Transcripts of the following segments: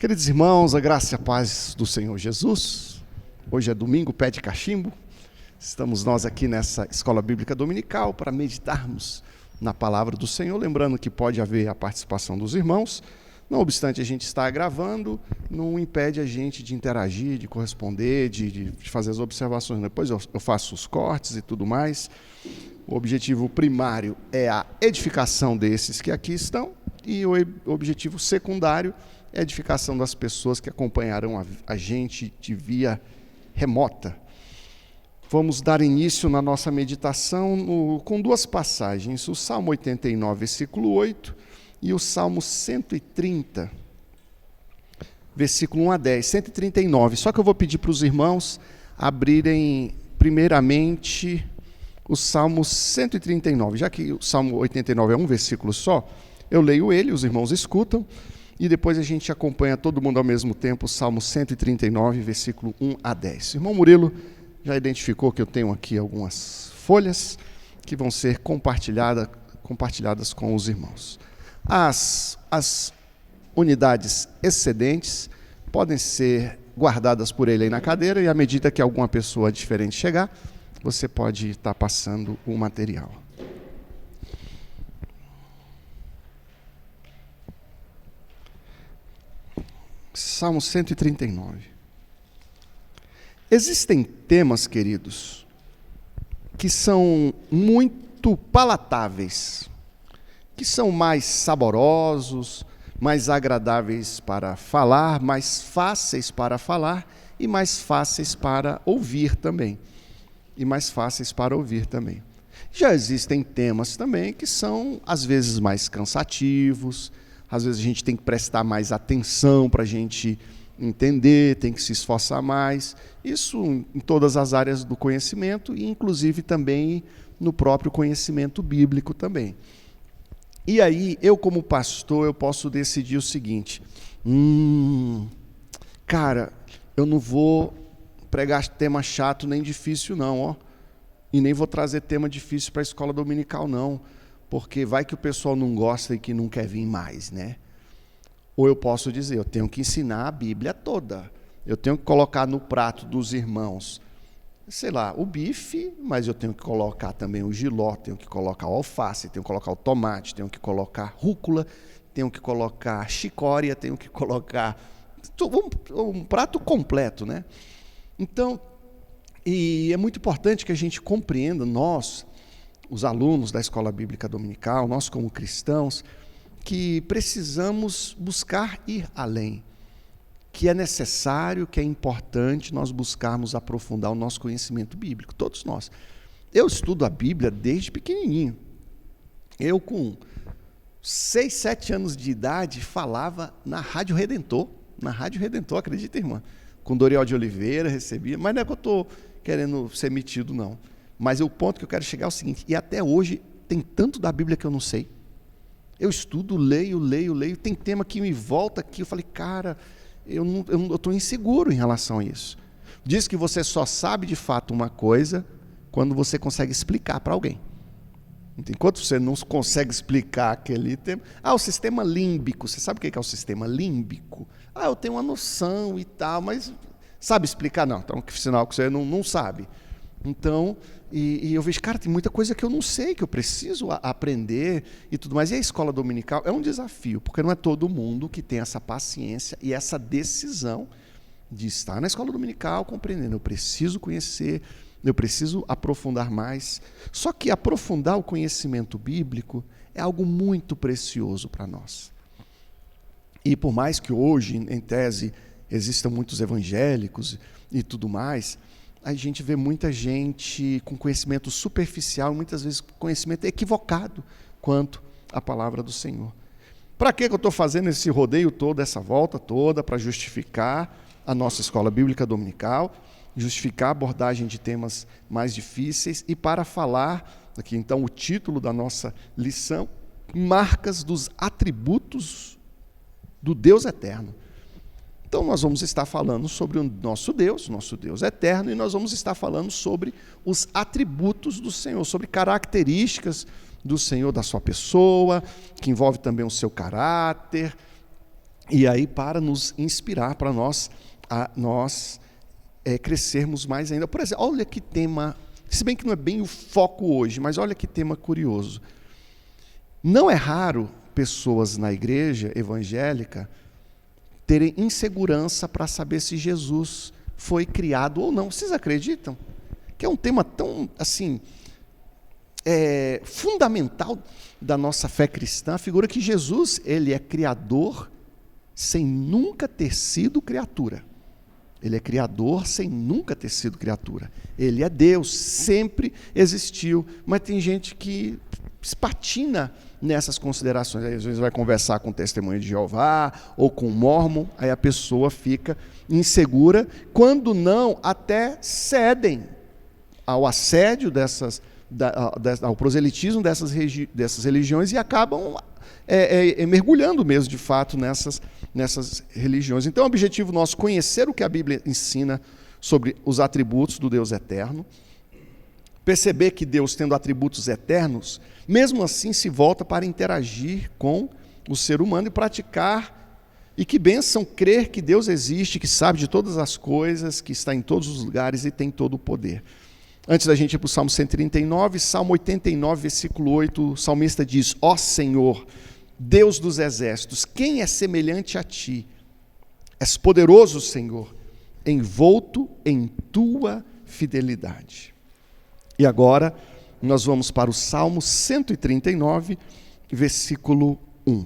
Queridos irmãos, a graça e a paz do Senhor Jesus. Hoje é domingo, pé de cachimbo. Estamos nós aqui nessa escola bíblica dominical para meditarmos na palavra do Senhor. Lembrando que pode haver a participação dos irmãos. Não obstante a gente estar gravando, não impede a gente de interagir, de corresponder, de fazer as observações. Depois eu faço os cortes e tudo mais. O objetivo primário é a edificação desses que aqui estão e o objetivo secundário é a edificação das pessoas que acompanharão a gente de via remota. Vamos dar início na nossa meditação com duas passagens, o Salmo 89, versículo 8 e o Salmo 130, versículo 1 a 10, 139. Só que eu vou pedir para os irmãos abrirem primeiramente o Salmo 139, já que o Salmo 89 é um versículo só, eu leio ele, os irmãos escutam, e depois a gente acompanha todo mundo ao mesmo tempo o Salmo 139, versículo 1 a 10. O irmão Murilo já identificou que eu tenho aqui algumas folhas que vão ser compartilhadas com os irmãos. As unidades excedentes podem ser guardadas por ele aí na cadeira, e à medida que alguma pessoa diferente chegar, você pode estar passando o material. Salmo 139. Existem temas, queridos, que são muito palatáveis, que são mais saborosos, mais agradáveis para falar, mais fáceis para falar e mais fáceis para ouvir também. Já existem temas também que são, às vezes, mais cansativos, às vezes a gente tem que prestar mais atenção para a gente entender, tem que se esforçar mais. Isso em todas as áreas do conhecimento e, inclusive, também no próprio conhecimento bíblico também. E aí, eu como pastor, eu posso decidir o seguinte: cara, eu não vou pregar tema chato nem difícil não, ó. E nem vou trazer tema difícil para a escola dominical não, porque vai que o pessoal não gosta e que não quer vir mais, né? Ou eu posso dizer, eu tenho que ensinar a Bíblia toda. Eu tenho que colocar no prato dos irmãos, sei lá, o bife, mas eu tenho que colocar também o jiló, tenho que colocar o alface, tenho que colocar o tomate, tenho que colocar rúcula, tenho que colocar chicória, tenho que colocar um prato completo, né? Então, e é muito importante que a gente compreenda, nós, os alunos da Escola Bíblica Dominical, nós como cristãos, que precisamos buscar ir além, que é necessário, que é importante nós buscarmos aprofundar o nosso conhecimento bíblico, todos nós. Eu estudo a Bíblia desde pequenininho. Eu, com 6, 7 anos de idade, falava na Rádio Redentor, acredita, irmã? Com Dorival de Oliveira, recebia, mas não é que eu estou querendo ser metido, não. Mas o ponto que eu quero chegar é o seguinte, e até hoje tem tanto da Bíblia que eu não sei. Eu estudo, leio, tem tema que me volta aqui, eu falei, cara, eu estou inseguro em relação a isso. Diz que você só sabe de fato uma coisa quando você consegue explicar para alguém. Enquanto você não consegue explicar aquele tema... o sistema límbico, você sabe o que é o sistema límbico? Eu tenho uma noção e tal, mas sabe explicar? Não, então sinal que você não sabe. Então, e eu vejo, cara, tem muita coisa que eu não sei, que eu preciso aprender e tudo mais. E a escola dominical é um desafio, porque não é todo mundo que tem essa paciência e essa decisão de estar na escola dominical compreendendo. Eu preciso conhecer, eu preciso aprofundar mais. Só que aprofundar o conhecimento bíblico é algo muito precioso para nós. E por mais que hoje, em tese, existam muitos evangélicos e tudo mais, a gente vê muita gente com conhecimento superficial, muitas vezes conhecimento equivocado quanto à palavra do Senhor. Para que eu estou fazendo esse rodeio todo, essa volta toda, para justificar a nossa escola bíblica dominical, justificar a abordagem de temas mais difíceis e para falar, aqui então o título da nossa lição, marcas dos atributos do Deus eterno. Então nós vamos estar falando sobre o nosso Deus eterno, e nós vamos estar falando sobre os atributos do Senhor, sobre características do Senhor, da sua pessoa, que envolve também o seu caráter, E aí para nos inspirar, para nós crescermos mais ainda. Por exemplo, olha que tema, se bem que não é bem o foco hoje, mas olha que tema curioso. Não é raro pessoas na igreja evangélica terem insegurança para saber se Jesus foi criado ou não. Vocês acreditam? Que é um tema tão, assim, fundamental da nossa fé cristã, a figura que Jesus, ele é criador sem nunca ter sido criatura. Ele é criador sem nunca ter sido criatura. Ele é Deus, sempre existiu. Mas tem gente que patina nessas considerações. Aí, às vezes vai conversar com o Testemunho de Jeová ou com o Mórmon, aí a pessoa fica insegura, quando não, até cedem ao assédio ao proselitismo dessas religiões e acabam mergulhando mesmo, de fato, nessas religiões. Então, o objetivo nosso é conhecer o que a Bíblia ensina sobre os atributos do Deus eterno, perceber que Deus, tendo atributos eternos, mesmo assim se volta para interagir com o ser humano e praticar, e que bênção crer que Deus existe, que sabe de todas as coisas, que está em todos os lugares e tem todo o poder. Antes da gente ir para o Salmo 139, Salmo 89, versículo 8, o salmista diz: ó Senhor, Deus dos exércitos, quem é semelhante a ti? És poderoso, Senhor, envolto em tua fidelidade. E agora nós vamos para o Salmo 139, versículo 1.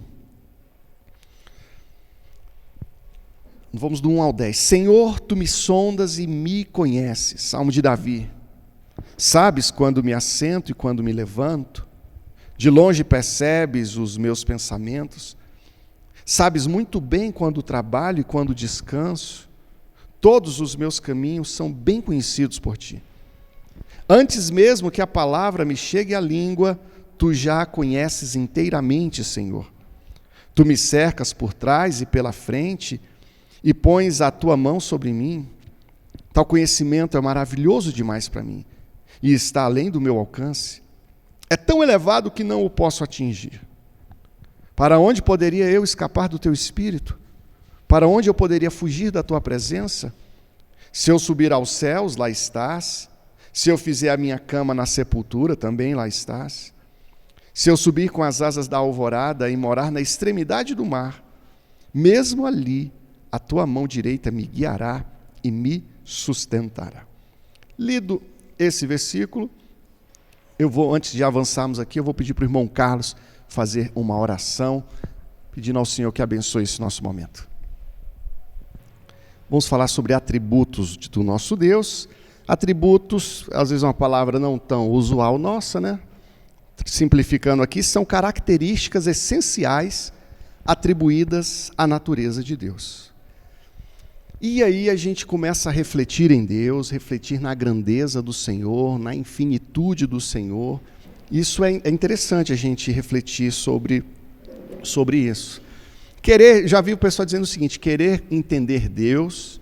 Vamos do 1 ao 10. Senhor, tu me sondas e me conheces. Salmo de Davi. Sabes quando me assento e quando me levanto. De longe percebes os meus pensamentos. Sabes muito bem quando trabalho e quando descanso. Todos os meus caminhos são bem conhecidos por ti. Antes mesmo que a palavra me chegue à língua, tu já a conheces inteiramente, Senhor. Tu me cercas por trás e pela frente e pões a tua mão sobre mim. Tal conhecimento é maravilhoso demais para mim e está além do meu alcance. É tão elevado que não o posso atingir. Para onde poderia eu escapar do teu espírito? Para onde eu poderia fugir da tua presença? Se eu subir aos céus, lá estás. Se eu fizer a minha cama na sepultura, também lá estás. Se eu subir com as asas da alvorada e morar na extremidade do mar, mesmo ali a tua mão direita me guiará e me sustentará. Lido esse versículo, antes de avançarmos aqui, eu vou pedir para o irmão Carlos fazer uma oração, pedindo ao Senhor que abençoe esse nosso momento. Vamos falar sobre atributos do nosso Deus. Atributos, às vezes é uma palavra não tão usual nossa, né? Simplificando aqui, são características essenciais atribuídas à natureza de Deus. E aí a gente começa a refletir em Deus, refletir na grandeza do Senhor, na infinitude do Senhor. Isso é interessante a gente refletir sobre isso. Já vi o pessoal dizendo o seguinte: querer entender Deus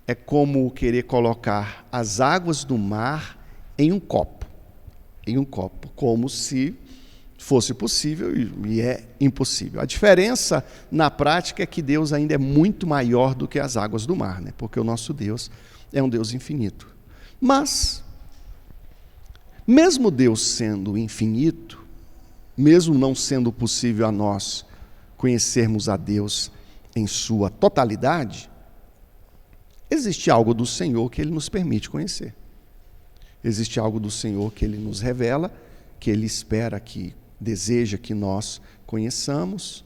é como querer colocar as águas do mar em um copo, como se fosse possível, e é impossível. A diferença na prática é que Deus ainda é muito maior do que as águas do mar, né? Porque o nosso Deus é um Deus infinito. Mas, mesmo Deus sendo infinito, mesmo não sendo possível a nós conhecermos a Deus em sua totalidade, existe algo do Senhor que Ele nos permite conhecer. Existe algo do Senhor que Ele nos revela, que Ele deseja que nós conheçamos.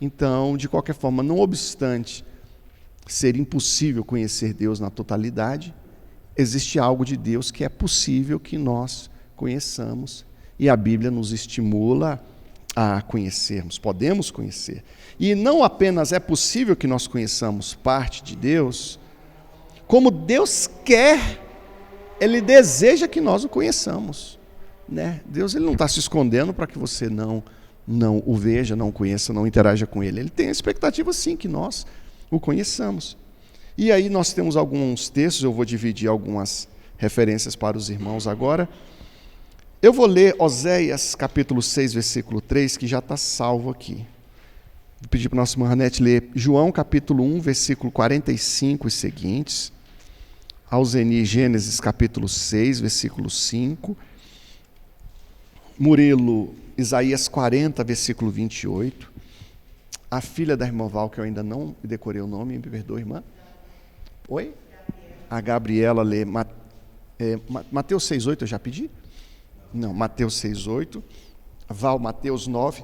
Então, de qualquer forma, não obstante ser impossível conhecer Deus na totalidade, existe algo de Deus que é possível que nós conheçamos, e a Bíblia nos estimula a conhecermos, podemos conhecer. E não apenas é possível que nós conheçamos parte de Deus, como Deus quer, Ele deseja que nós o conheçamos. Né? Deus, Ele não está se escondendo para que você não o veja, não o conheça, não interaja com Ele. Ele tem a expectativa, sim, que nós o conheçamos. E aí nós temos alguns textos, eu vou dividir algumas referências para os irmãos agora. Eu vou ler Oséias, capítulo 6, versículo 3, que já está salvo aqui. Vou pedir para a nossa irmã Ranete ler João capítulo 1, versículo 45 e seguintes. Alzeni, Gênesis capítulo 6, versículo 5. Murilo, Isaías 40, versículo 28. A filha da irmã Val, que eu ainda não decorei o nome, me perdoa, irmã. Oi? A Gabriela lê Mateus 6,8, eu já pedi? Não, Mateus 6,8. Val, Mateus 9.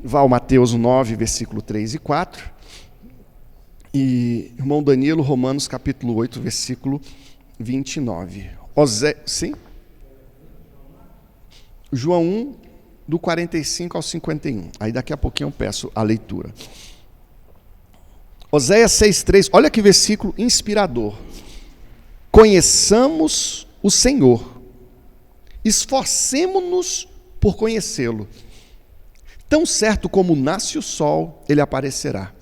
Val, Mateus 9, versículo 3 e 4. E irmão Danilo, Romanos capítulo 8, versículo 29. Sim? João 1, do 45 ao 51. Aí daqui a pouquinho eu peço a leitura. Oséias 6,3, olha que versículo inspirador. Conheçamos o Senhor, esforcemo-nos por conhecê-lo. Tão certo como nasce o sol, ele aparecerá.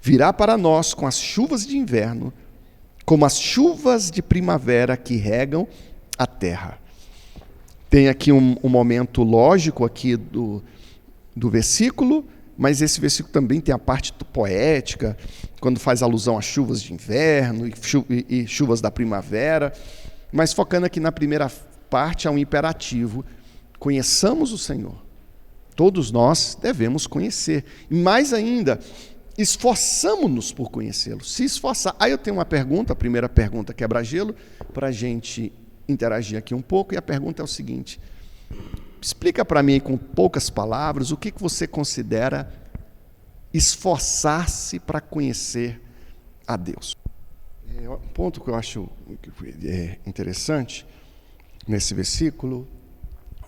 Virá para nós com as chuvas de inverno, como as chuvas de primavera que regam a terra. Tem aqui um momento lógico aqui do versículo, mas esse versículo também tem a parte poética, quando faz alusão às chuvas de inverno e chuvas da primavera. Mas focando aqui na primeira parte, há um imperativo: conheçamos o Senhor. Todos nós devemos conhecer. E mais ainda, esforçamo-nos por conhecê-lo. Se esforçar. Aí eu tenho uma pergunta, a primeira pergunta quebra-gelo, para a gente interagir aqui um pouco. E a pergunta é o seguinte: explica para mim, com poucas palavras, o que você considera esforçar-se para conhecer a Deus. Um ponto que eu acho interessante nesse versículo,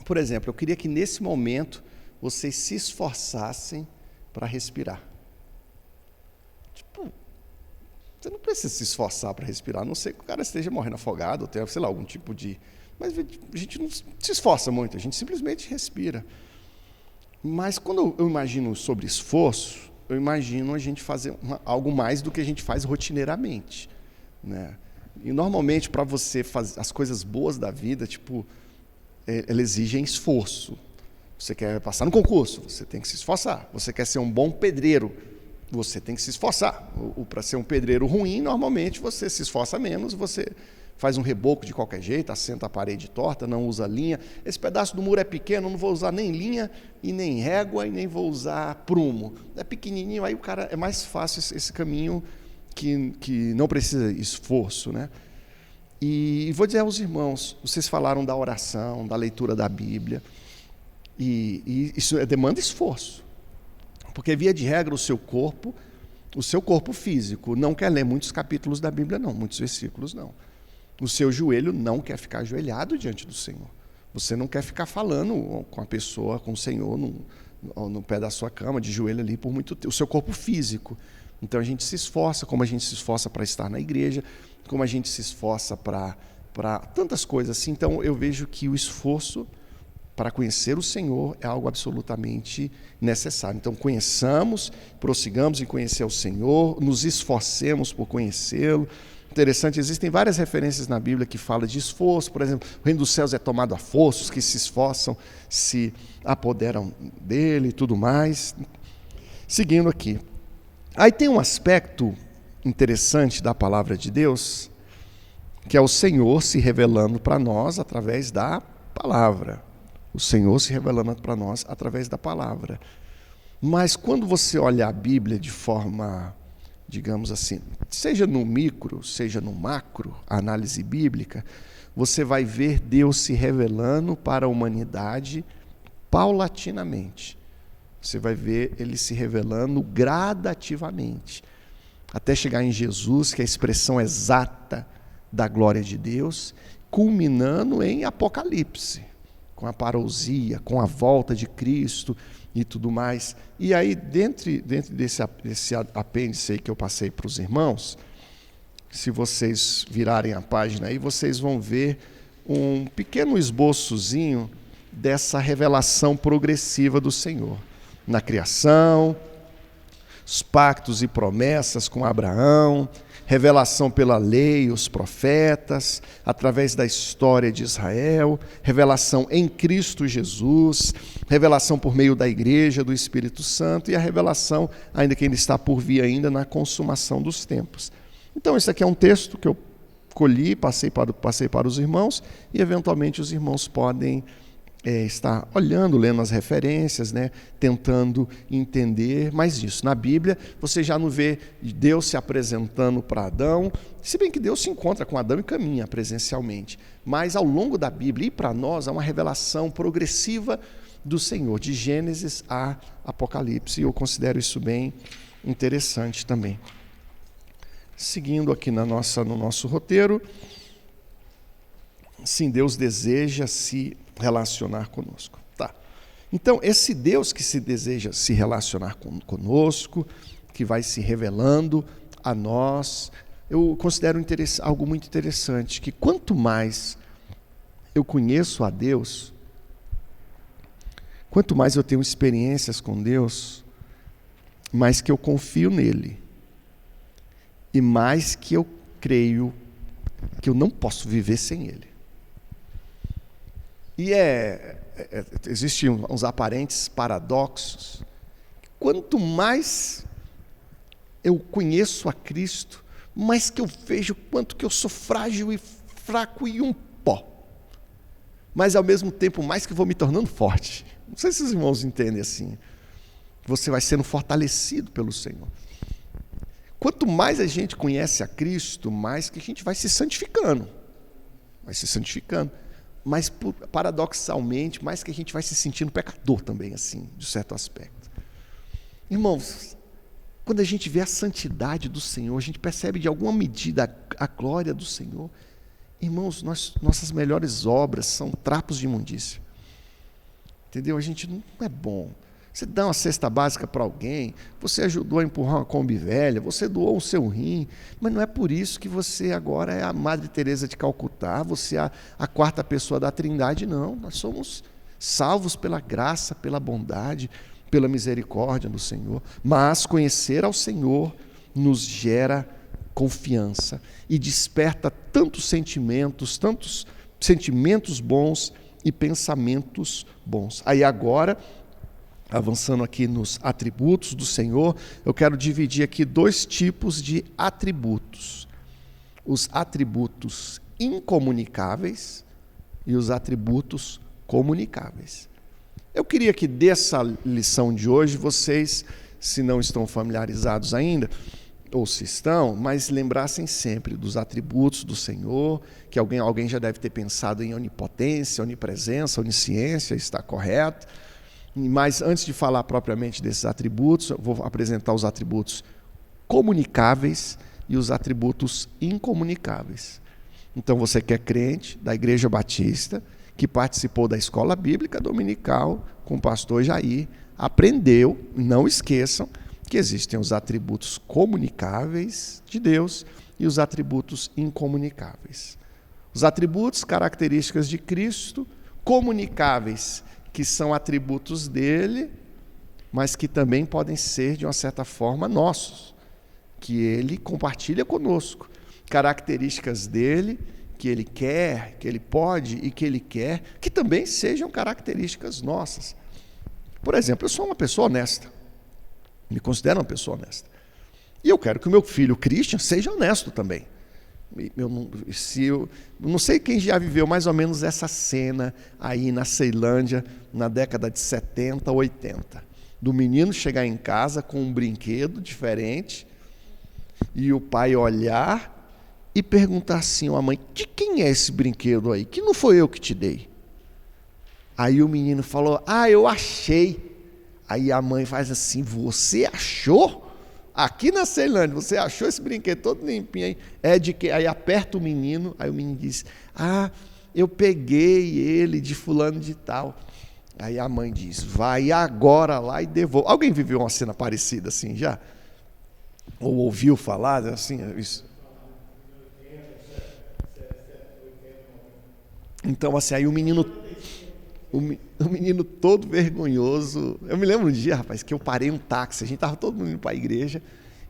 por exemplo, eu queria que nesse momento vocês se esforçassem para respirar. Tipo, você não precisa se esforçar para respirar, a não ser que o cara esteja morrendo afogado, ou tenha, sei lá, algum tipo de... Mas a gente não se esforça muito, a gente simplesmente respira. Mas quando eu imagino sobre esforço, eu imagino a gente fazer algo mais do que a gente faz rotineiramente, né? E normalmente, para você fazer as coisas boas da vida, elas exigem esforço. Você quer passar no concurso, você tem que se esforçar. Você quer ser um bom pedreiro, você tem que se esforçar. Para ser um pedreiro ruim, normalmente você se esforça menos, você faz um reboco de qualquer jeito, assenta a parede torta, não usa linha. Esse pedaço do muro é pequeno, não vou usar nem linha, e nem régua, e nem vou usar prumo. É pequenininho, aí o cara é mais fácil esse caminho que não precisa esforço, né? E vou dizer aos irmãos, vocês falaram da oração, da leitura da Bíblia, e isso demanda esforço, porque via de regra o seu corpo físico não quer ler muitos capítulos da Bíblia não, muitos versículos não. O seu joelho não quer ficar ajoelhado diante do Senhor. Você não quer ficar falando com a pessoa, com o Senhor no pé da sua cama, de joelho ali por muito tempo. O seu corpo físico. Então a gente se esforça, como a gente se esforça para estar na igreja, como a gente se esforça para tantas coisas assim. Então eu vejo que o esforço para conhecer o Senhor é algo absolutamente necessário. Então conheçamos, prossigamos em conhecer o Senhor, nos esforcemos por conhecê-lo. Interessante, existem várias referências na Bíblia que falam de esforço. Por exemplo, o reino dos céus é tomado a força, os que se esforçam se apoderam dele e tudo mais. Seguindo aqui. Aí tem um aspecto interessante da palavra de Deus, que é o Senhor se revelando para nós através da palavra. O Senhor se revelando para nós através da palavra. Mas quando você olha a Bíblia de forma, digamos assim, seja no micro, seja no macro, a análise bíblica, você vai ver Deus se revelando para a humanidade paulatinamente. Você vai ver ele se revelando gradativamente, até chegar em Jesus, que é a expressão exata da glória de Deus, culminando em Apocalipse, com a parousia, com a volta de Cristo e tudo mais. E aí, dentro desse apêndice aí que eu passei para os irmãos, se vocês virarem a página aí, vocês vão ver um pequeno esboçozinho dessa revelação progressiva do Senhor. Na criação, os pactos e promessas com Abraão, revelação pela lei, os profetas, através da história de Israel, revelação em Cristo Jesus, revelação por meio da igreja, do Espírito Santo, e a revelação, ainda que ainda está por vir ainda, na consumação dos tempos. Então, esse aqui é um texto que eu colhi, passei para os irmãos, e eventualmente os irmãos podem estar olhando, lendo as referências, né, tentando entender mais isso. Na Bíblia, você já não vê Deus se apresentando para Adão, se bem que Deus se encontra com Adão e caminha presencialmente, mas ao longo da Bíblia e para nós há uma revelação progressiva do Senhor, de Gênesis a Apocalipse, e eu considero isso bem interessante também. Seguindo aqui no nosso roteiro, sim, Deus deseja se relacionar conosco. Tá. Então, esse Deus que se deseja se relacionar conosco, que vai se revelando a nós, eu considero algo muito interessante, que quanto mais eu conheço a Deus, quanto mais eu tenho experiências com Deus, mais que eu confio nele, e mais que eu creio que eu não posso viver sem ele. E existem uns aparentes paradoxos. Quanto mais eu conheço a Cristo, mais que eu vejo quanto que eu sou frágil e fraco e um pó. Mas, ao mesmo tempo, mais que vou me tornando forte. Não sei se os irmãos entendem assim. Você vai sendo fortalecido pelo Senhor. Quanto mais a gente conhece a Cristo, mais que a gente vai se santificando. Vai se santificando. Mas, paradoxalmente, mais que a gente vai se sentindo pecador também, assim, de certo aspecto. Irmãos, quando a gente vê a santidade do Senhor, a gente percebe de alguma medida a glória do Senhor. Irmãos, nossas melhores obras são trapos de imundícia. Entendeu? A gente não é bom. Você dá uma cesta básica para alguém, você ajudou a empurrar uma Kombi velha, você doou o seu rim, mas não é por isso que você agora é a Madre Teresa de Calcutá, você é a quarta pessoa da Trindade, não. Nós somos salvos pela graça, pela bondade, pela misericórdia do Senhor. Mas conhecer ao Senhor nos gera confiança e desperta tantos sentimentos bons e pensamentos bons. Aí agora, avançando aqui nos atributos do Senhor, eu quero dividir aqui dois tipos de atributos. Os atributos incomunicáveis e os atributos comunicáveis. Eu queria que dessa lição de hoje vocês, se não estão familiarizados ainda, ou se estão, mas lembrassem sempre dos atributos do Senhor, que alguém já deve ter pensado em onipotência, onipresença, onisciência, está correto. Mas antes de falar propriamente desses atributos, eu vou apresentar os atributos comunicáveis e os atributos incomunicáveis. Então, você que é crente da Igreja Batista, que participou da escola bíblica dominical com o pastor Jair, aprendeu, não esqueçam, que existem os atributos comunicáveis de Deus e os atributos incomunicáveis. Os atributos, características de Cristo, comunicáveis, que são atributos dele, mas que também podem ser, de uma certa forma, nossos, que ele compartilha conosco. Características dele, que ele quer, que ele pode e que ele quer, que também sejam características nossas. Por exemplo, eu sou uma pessoa honesta, me considero uma pessoa honesta. E eu quero que o meu filho Christian seja honesto também. Eu não sei quem já viveu mais ou menos essa cena aí na Ceilândia, na década de 70, 80. Do menino chegar em casa com um brinquedo diferente e o pai olhar e perguntar assim à mãe: de quem é esse brinquedo aí? Que não foi eu que te dei. Aí o menino falou: eu achei. Aí a mãe faz assim: você achou? Aqui na Ceilândia, você achou esse brinquedo todo limpinho aí? É de que? Aí aperta o menino, aí o menino diz: eu peguei ele de fulano de tal. Aí a mãe diz: vai agora lá e devolve. Alguém viveu uma cena parecida assim já? Ou ouviu falar assim? Isso? Então, assim, aí o menino... O menino todo vergonhoso. Eu me lembro um dia, rapaz, que eu parei um táxi. A gente estava todo mundo indo para a igreja.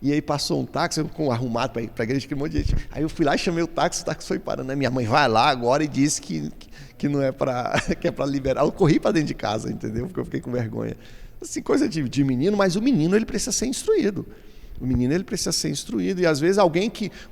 E aí passou um táxi, arrumado para ir para a igreja, que um monte de gente. Aí eu fui lá e chamei o táxi foi parando. Minha mãe vai lá agora e disse que não é para que é para liberar. Eu corri para dentro de casa, entendeu? Porque eu fiquei com vergonha. Assim, coisa de menino, mas o menino ele precisa ser instruído. O menino ele precisa ser instruído. E às vezes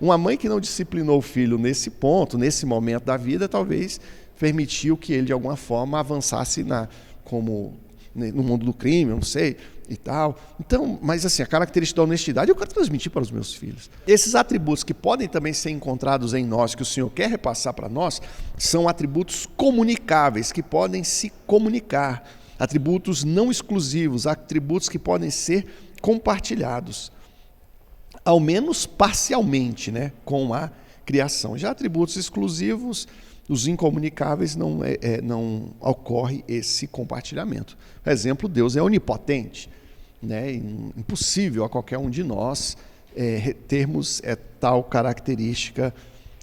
uma mãe que não disciplinou o filho nesse ponto, nesse momento da vida, talvez permitiu que ele de alguma forma avançasse no mundo do crime, eu não sei, e tal. Então, mas assim, a característica da honestidade eu quero transmitir para os meus filhos. Esses atributos que podem também ser encontrados em nós, que o Senhor quer repassar para nós, são atributos comunicáveis, que podem se comunicar, atributos não exclusivos, atributos que podem ser compartilhados, ao menos parcialmente, né, com a criação. Já atributos exclusivos, os incomunicáveis, não ocorre esse compartilhamento. Por exemplo, Deus é onipotente, né? Impossível a qualquer um de nós termos tal característica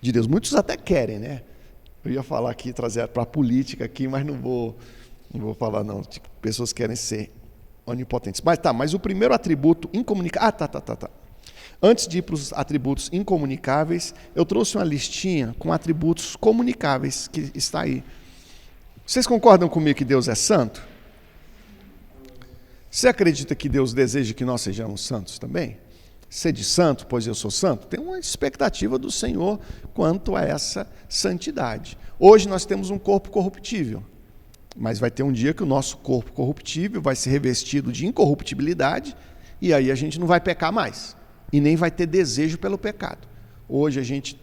de Deus. Muitos até querem, né? Eu ia falar aqui, trazer para a política aqui, mas não vou falar não. Pessoas querem ser onipotentes. Mas o primeiro atributo incomunicável... tá. Antes de ir para os atributos incomunicáveis, eu trouxe uma listinha com atributos comunicáveis, que está aí. Vocês concordam comigo que Deus é santo? Você acredita que Deus deseja que nós sejamos santos também? Sede santo, pois eu sou santo? Tem uma expectativa do Senhor quanto a essa santidade. Hoje nós temos um corpo corruptível, mas vai ter um dia que o nosso corpo corruptível vai ser revestido de incorruptibilidade, e aí a gente não vai pecar mais. E nem vai ter desejo pelo pecado. Hoje a gente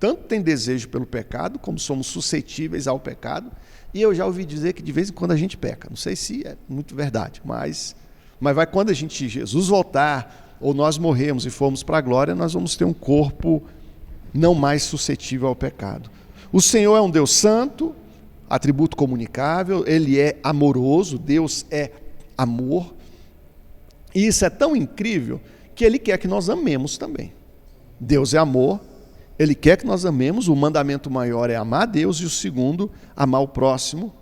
tanto tem desejo pelo pecado, como somos suscetíveis ao pecado, e eu já ouvi dizer que de vez em quando a gente peca. Não sei se é muito verdade, mas vai quando Jesus voltar, ou nós morrermos e formos para a glória, nós vamos ter um corpo não mais suscetível ao pecado. O Senhor é um Deus santo, atributo comunicável, Ele é amoroso, Deus é amor, e isso é tão incrível que Ele quer que nós amemos também. Deus é amor, Ele quer que nós amemos, o mandamento maior é amar a Deus, e o segundo, amar o próximo.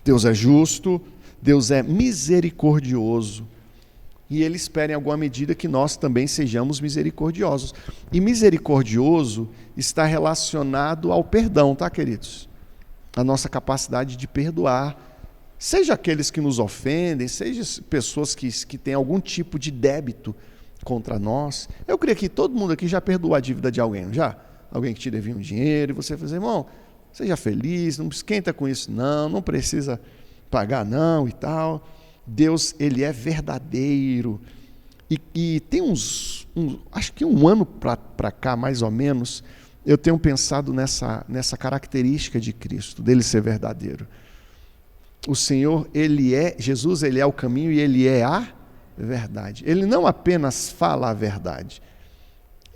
Deus é justo, Deus é misericordioso, e Ele espera em alguma medida que nós também sejamos misericordiosos. E misericordioso está relacionado ao perdão, tá, queridos? A nossa capacidade de perdoar, seja aqueles que nos ofendem, seja pessoas que têm algum tipo de débito contra nós. Eu creio que todo mundo aqui já perdoou a dívida de alguém, não já? Alguém que te devia um dinheiro, e você fala, irmão, seja feliz, não esquenta com isso não precisa pagar não e tal. Deus, Ele é verdadeiro. E tem acho que um ano para cá, mais ou menos, eu tenho pensado nessa característica de Cristo, dele ser verdadeiro. O Senhor, Jesus, Ele é o caminho e Ele é a verdade. Ele não apenas fala a verdade,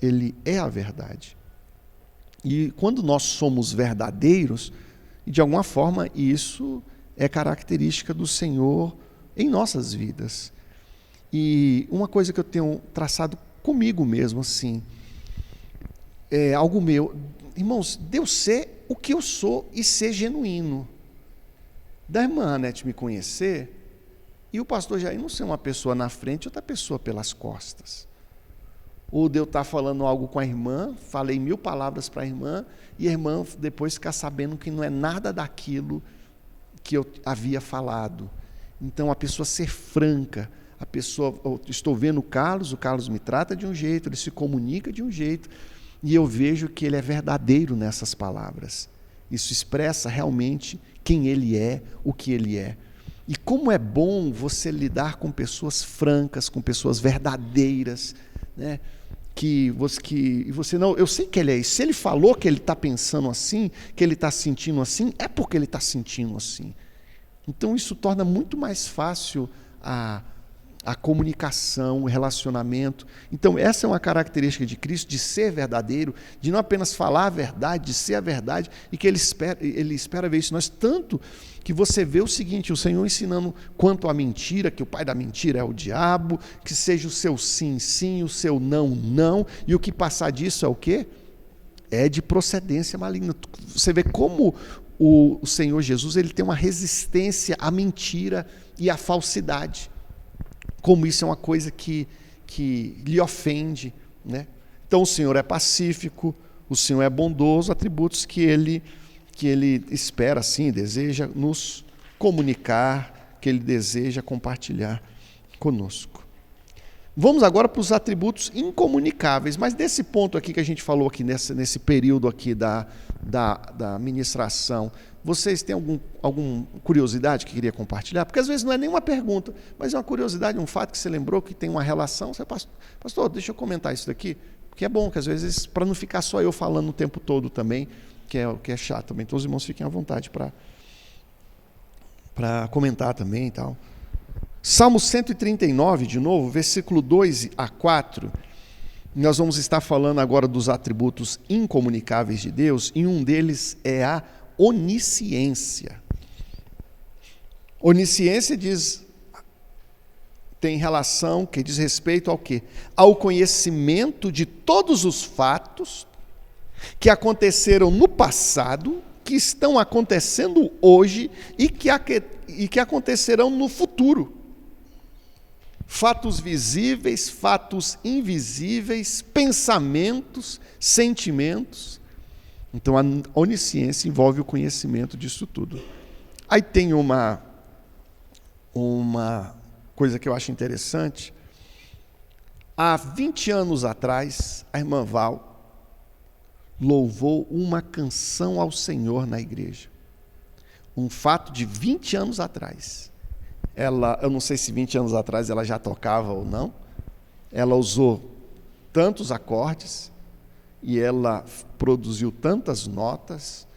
Ele é a verdade. E quando nós somos verdadeiros, de alguma forma isso é característica do Senhor em nossas vidas. E uma coisa que eu tenho traçado comigo mesmo, assim, é algo meu. Irmãos, Deus ser o que eu sou e ser genuíno. Da irmã Anete me conhecer, e o pastor Jair não ser uma pessoa na frente e outra pessoa pelas costas. Ou de eu estar falando algo com a irmã, falei 1000 palavras para a irmã, e a irmã depois ficar sabendo que não é nada daquilo que eu havia falado. Então a pessoa ser franca, eu estou vendo o Carlos me trata de um jeito, ele se comunica de um jeito, e eu vejo que ele é verdadeiro nessas palavras. Isso expressa realmente quem ele é, o que ele é. E como é bom você lidar com pessoas francas, com pessoas verdadeiras, né? Eu sei que ele é isso. Se ele falou que ele está pensando assim, que ele está sentindo assim, é porque ele está sentindo assim. Então isso torna muito mais fácil a comunicação, o relacionamento. Então essa é uma característica de Cristo, de ser verdadeiro, de não apenas falar a verdade, de ser a verdade, e que ele espera ver isso. Nós tanto que você vê o seguinte, o Senhor ensinando quanto à mentira, que o pai da mentira é o diabo, que seja o seu sim, sim, o seu não, não, e o que passar disso é o quê? É de procedência maligna. Você vê como o Senhor Jesus, ele tem uma resistência à mentira e à falsidade. Como isso é uma coisa que lhe ofende, né? Então o Senhor é pacífico, o Senhor é bondoso, atributos que ele espera, sim, deseja nos comunicar, que ele deseja compartilhar conosco. Vamos agora para os atributos incomunicáveis, mas desse ponto aqui que a gente falou aqui nesse período aqui da ministração, vocês têm alguma curiosidade que queria compartilhar? Porque às vezes não é nenhuma pergunta, mas é uma curiosidade, um fato que você lembrou que tem uma relação. Você, pastor, deixa eu comentar isso daqui, porque é bom que às vezes, para não ficar só eu falando o tempo todo também, que é chato também, então os irmãos fiquem à vontade para comentar também e tal. Salmo 139, de novo, versículo 2 a 4, nós vamos estar falando agora dos atributos incomunicáveis de Deus, e um deles é a onisciência. Onisciência tem relação, que diz respeito ao quê? Ao conhecimento de todos os fatos que aconteceram no passado, que estão acontecendo hoje e que acontecerão no futuro. Fatos visíveis, fatos invisíveis, pensamentos, sentimentos. Então a onisciência envolve o conhecimento disso tudo. Aí tem uma coisa que eu acho interessante. Há 20 anos atrás, a irmã Val louvou uma canção ao Senhor na igreja. Um fato de 20 anos atrás. Eu não sei se 20 anos atrás ela já tocava ou não. Ela usou tantos acordes e ela produziu tantas notas,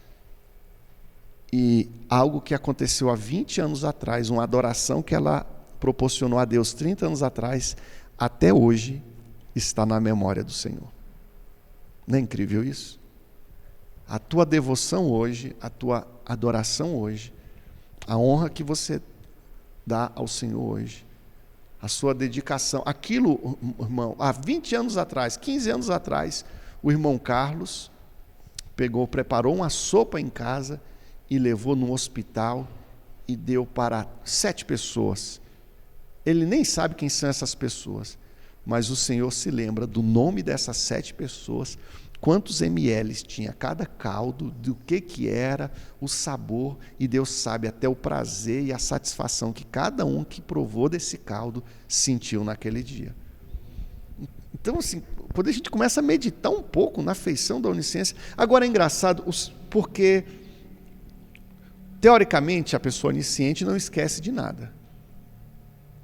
e algo que aconteceu há 20 anos atrás, uma adoração que ela proporcionou a Deus 30 anos atrás, até hoje está na memória do Senhor. Não é incrível isso? A tua devoção hoje, a tua adoração hoje, a honra que você dá ao Senhor hoje, a sua dedicação, aquilo, irmão, há 20 anos atrás, 15 anos atrás, o irmão Carlos preparou uma sopa em casa e levou no hospital e deu para 7 pessoas. Ele nem sabe quem são essas pessoas, mas o Senhor se lembra do nome dessas 7 pessoas, quantos ml tinha cada caldo, do que era, o sabor, e Deus sabe até o prazer e a satisfação que cada um que provou desse caldo sentiu naquele dia. Então, assim, quando a gente começa a meditar um pouco na feição da onisciência, agora é engraçado, porque teoricamente a pessoa onisciente não esquece de nada,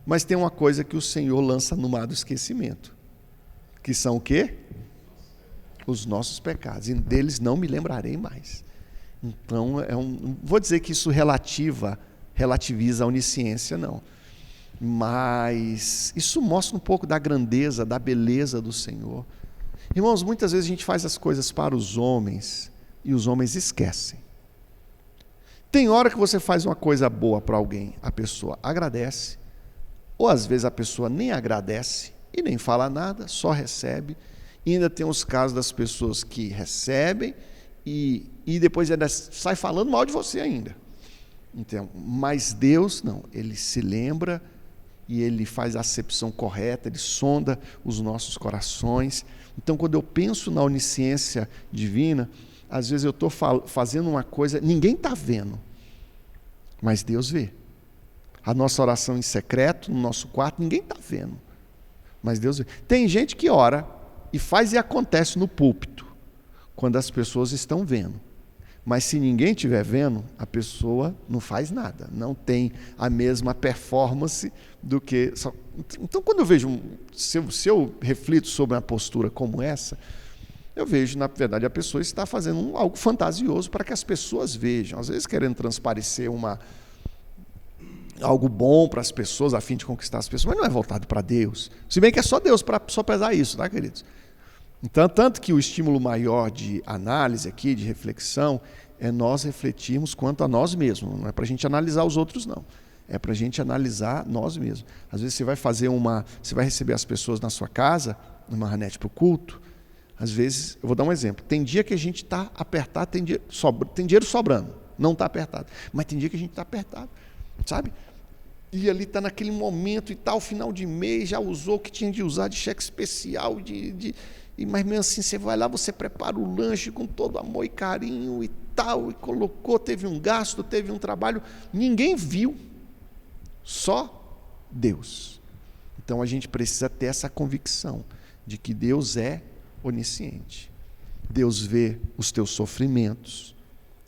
mas tem uma coisa que o Senhor lança no mar do esquecimento, que são o quê? Os nossos pecados, e deles não me lembrarei mais. Então, não vou dizer que isso relativiza a onisciência, não. Mas isso mostra um pouco da grandeza, da beleza do Senhor. Irmãos, muitas vezes a gente faz as coisas para os homens, e os homens esquecem. Tem hora que você faz uma coisa boa para alguém, a pessoa agradece, ou às vezes a pessoa nem agradece, e nem fala nada, só recebe. E ainda tem os casos das pessoas que recebem e depois ainda sai falando mal de você ainda. Então, mas Deus não, Ele se lembra e Ele faz a acepção correta, Ele sonda os nossos corações. Então, quando eu penso na onisciência divina, às vezes eu estou fazendo uma coisa, ninguém está vendo, mas Deus vê. A nossa oração em secreto, no nosso quarto, ninguém está vendo, mas Deus vê. Tem gente que ora e faz e acontece no púlpito, quando as pessoas estão vendo. Mas se ninguém estiver vendo, a pessoa não faz nada, não tem a mesma performance do que... Então, quando eu vejo, se eu reflito sobre uma postura como essa, eu vejo, na verdade, a pessoa está fazendo algo fantasioso para que as pessoas vejam, às vezes querendo transparecer algo bom para as pessoas, a fim de conquistar as pessoas, mas não é voltado para Deus. Se bem que é só Deus para só pesar isso, tá, queridos? Então, tanto que o estímulo maior de análise aqui, de reflexão, é nós refletirmos quanto a nós mesmos. Não é para a gente analisar os outros, não. É para a gente analisar nós mesmos. Às vezes você vai receber as pessoas na sua casa, numa ranete para o culto. Às vezes, eu vou dar um exemplo. Tem dia que a gente está apertado, tem dinheiro sobrando. não está apertado. Mas tem dia que a gente está apertado, sabe? E ali está naquele momento e tal, final de mês, já usou o que tinha de usar de cheque especial, mas mesmo assim você vai lá, você prepara o lanche com todo amor e carinho e tal, e colocou, teve um gasto, teve um trabalho, ninguém viu, só Deus. Então a gente precisa ter essa convicção de que Deus é onisciente. Deus vê os teus sofrimentos,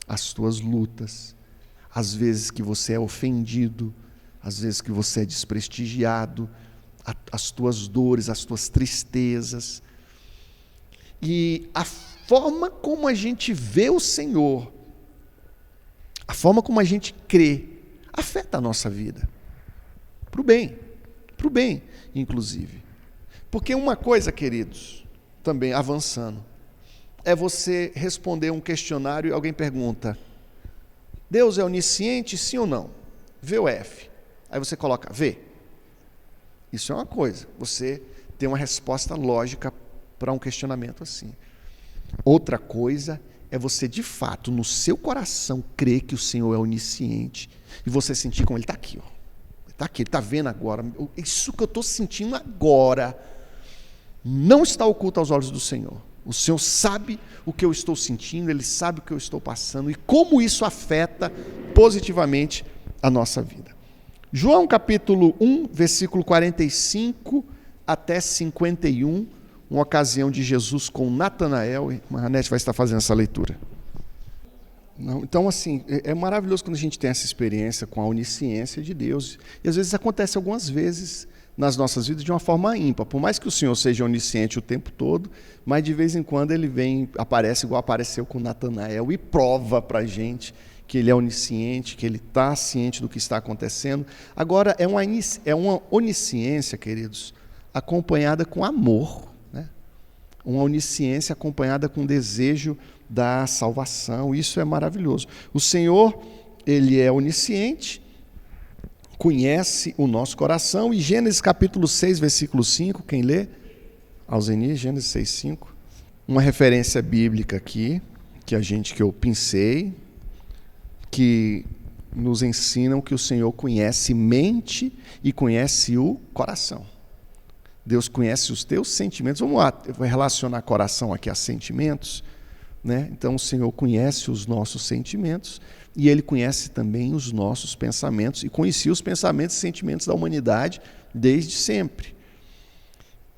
as tuas lutas, as vezes que você é ofendido, às vezes que você é desprestigiado, as tuas dores, as tuas tristezas. E a forma como a gente vê o Senhor, a forma como a gente crê, afeta a nossa vida. Para o bem, inclusive. Porque uma coisa, queridos, também avançando, é você responder um questionário e alguém pergunta: Deus é onisciente, sim ou não? V ou F? Aí você coloca V. Isso é uma coisa, você tem uma resposta lógica para um questionamento assim. Outra coisa é você, de fato, no seu coração, crer que o Senhor é onisciente e você sentir como Ele está aqui, ó. Ele está aqui, Ele está vendo agora. Isso que eu estou sentindo agora não está oculto aos olhos do Senhor. O Senhor sabe o que eu estou sentindo, Ele sabe o que eu estou passando e como isso afeta positivamente a nossa vida. João capítulo 1, versículo 45 até 51, uma ocasião de Jesus com Natanael, e a Ranete vai estar fazendo essa leitura. Então, assim, é maravilhoso quando a gente tem essa experiência com a onisciência de Deus, e às vezes acontece algumas vezes nas nossas vidas de uma forma ímpar, por mais que o Senhor seja onisciente o tempo todo, mas de vez em quando Ele aparece igual apareceu com Natanael e prova para a gente que Ele é onisciente, que Ele está ciente do que está acontecendo. Agora, é uma onisciência, queridos, acompanhada com amor, né? Uma onisciência acompanhada com desejo da salvação. Isso é maravilhoso. O Senhor, Ele é onisciente, conhece o nosso coração, e Gênesis capítulo 6, versículo 5, quem lê? Alzeni, Gênesis 6, 5. Uma referência bíblica aqui, que eu pensei, que nos ensinam que o Senhor conhece mente e conhece o coração. Deus conhece os teus sentimentos. Vamos lá, eu vou relacionar coração aqui a sentimentos, né? Então o Senhor conhece os nossos sentimentos e Ele conhece também os nossos pensamentos e conhecia os pensamentos e sentimentos da humanidade desde sempre.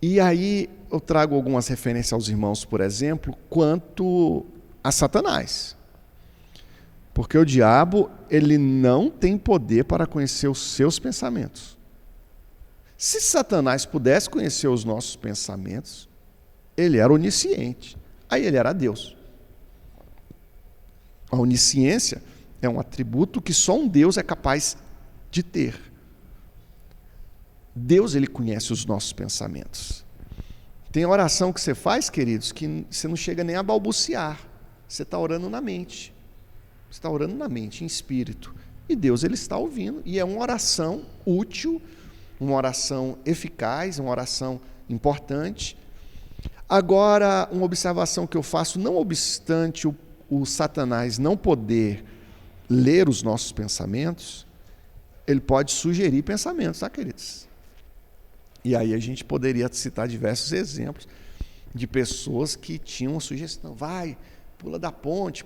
E aí eu trago algumas referências aos irmãos, por exemplo, quanto a Satanás. Porque o diabo, ele não tem poder para conhecer os seus pensamentos. Se Satanás pudesse conhecer os nossos pensamentos, ele era onisciente. Aí ele era Deus. A onisciência é um atributo que só um Deus é capaz de ter. Deus, ele conhece os nossos pensamentos. Tem oração que você faz, queridos, que você não chega nem a balbuciar. Você está orando na mente. Você está orando na mente, em espírito. E Deus, ele está ouvindo. E é uma oração útil, uma oração eficaz, uma oração importante. Agora, uma observação que eu faço, não obstante o Satanás não poder ler os nossos pensamentos, ele pode sugerir pensamentos, tá, queridos? E aí a gente poderia citar diversos exemplos de pessoas que tinham uma sugestão. Vai, pula da ponte,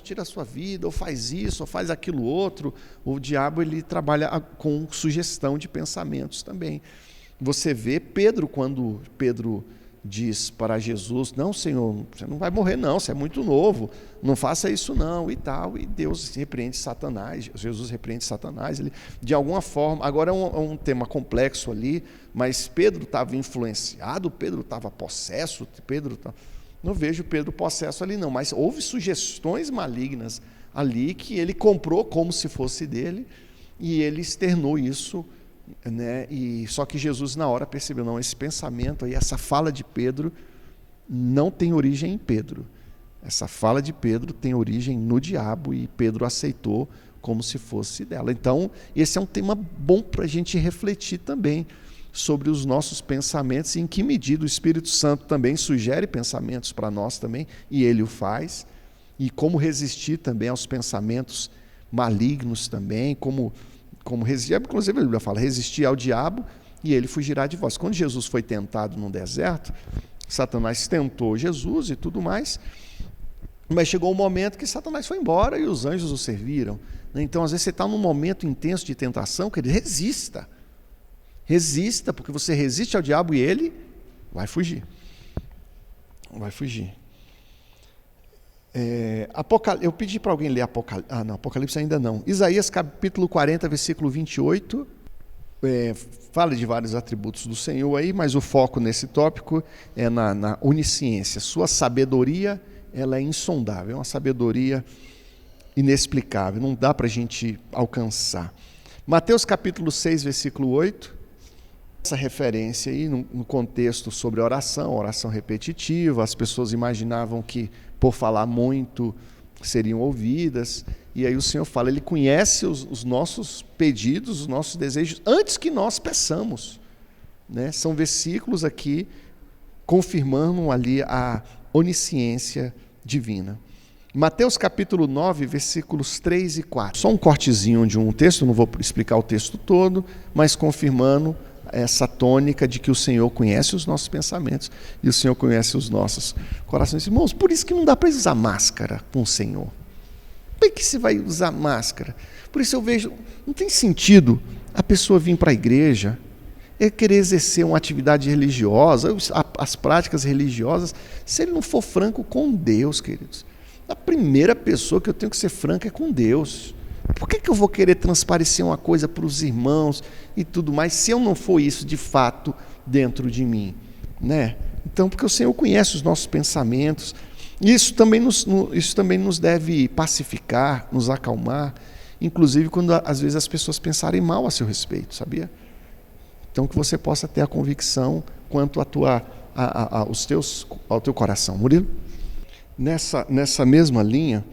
tira a sua vida, ou faz isso, ou faz aquilo outro. O diabo, ele trabalha com sugestão de pensamentos também. Você vê Pedro, quando Pedro diz para Jesus: não, Senhor, você não vai morrer não, você é muito novo, não faça isso não, e tal. E Deus repreende Satanás, Jesus repreende Satanás, ele, de alguma forma. Agora é um tema complexo ali, mas Pedro estava influenciado, Pedro estava possesso, não vejo Pedro possesso ali não, mas houve sugestões malignas ali que ele comprou como se fosse dele, e ele externou isso, né? E só que Jesus na hora percebeu: não, esse pensamento aí, essa fala de Pedro não tem origem em Pedro, essa fala de Pedro tem origem no diabo, e Pedro aceitou como se fosse dela. Então esse é um tema bom para a gente refletir também sobre os nossos pensamentos, e em que medida o Espírito Santo também sugere pensamentos para nós também, e ele o faz, e como resistir também aos pensamentos malignos também, como resistir, inclusive a Bíblia fala, resistir ao diabo e ele fugirá de vós. Quando Jesus foi tentado no deserto, Satanás tentou Jesus e tudo mais, mas chegou um momento que Satanás foi embora e os anjos o serviram. Então, às vezes você está num momento intenso de tentação, que ele resista. Resista, porque você resiste ao diabo e ele vai fugir. Vai fugir. Eu pedi para alguém ler Apocalipse. Não, Apocalipse ainda não. Isaías capítulo 40, versículo 28. Fala de vários atributos do Senhor aí, mas o foco nesse tópico é na onisciência. Sua sabedoria, ela é insondável, é uma sabedoria inexplicável, não dá para a gente alcançar. Mateus capítulo 6, versículo 8, essa referência aí no contexto sobre oração repetitiva, as pessoas imaginavam que por falar muito seriam ouvidas, e aí o Senhor fala, Ele conhece os nossos pedidos, os nossos desejos, antes que nós peçamos, né? São versículos aqui confirmando ali a onisciência divina. Mateus capítulo 9, versículos 3 e 4. Só um cortezinho de um texto, não vou explicar o texto todo, mas confirmando essa tônica de que o Senhor conhece os nossos pensamentos e o Senhor conhece os nossos corações. Irmãos, por isso que não dá para usar máscara com o Senhor. Por que você vai usar máscara? Por isso eu vejo, não tem sentido a pessoa vir para a igreja e querer exercer uma atividade religiosa, as práticas religiosas, se ele não for franco com Deus, queridos. A primeira pessoa que eu tenho que ser franco é com Deus. Por que eu vou querer transparecer uma coisa para os irmãos e tudo mais, se eu não for isso de fato dentro de mim, né? Então, porque o Senhor conhece os nossos pensamentos, isso também nos deve pacificar, nos acalmar, inclusive quando às vezes as pessoas pensarem mal a seu respeito, sabia? Então, que você possa ter a convicção quanto ao teu coração. Murilo? Nessa mesma linha,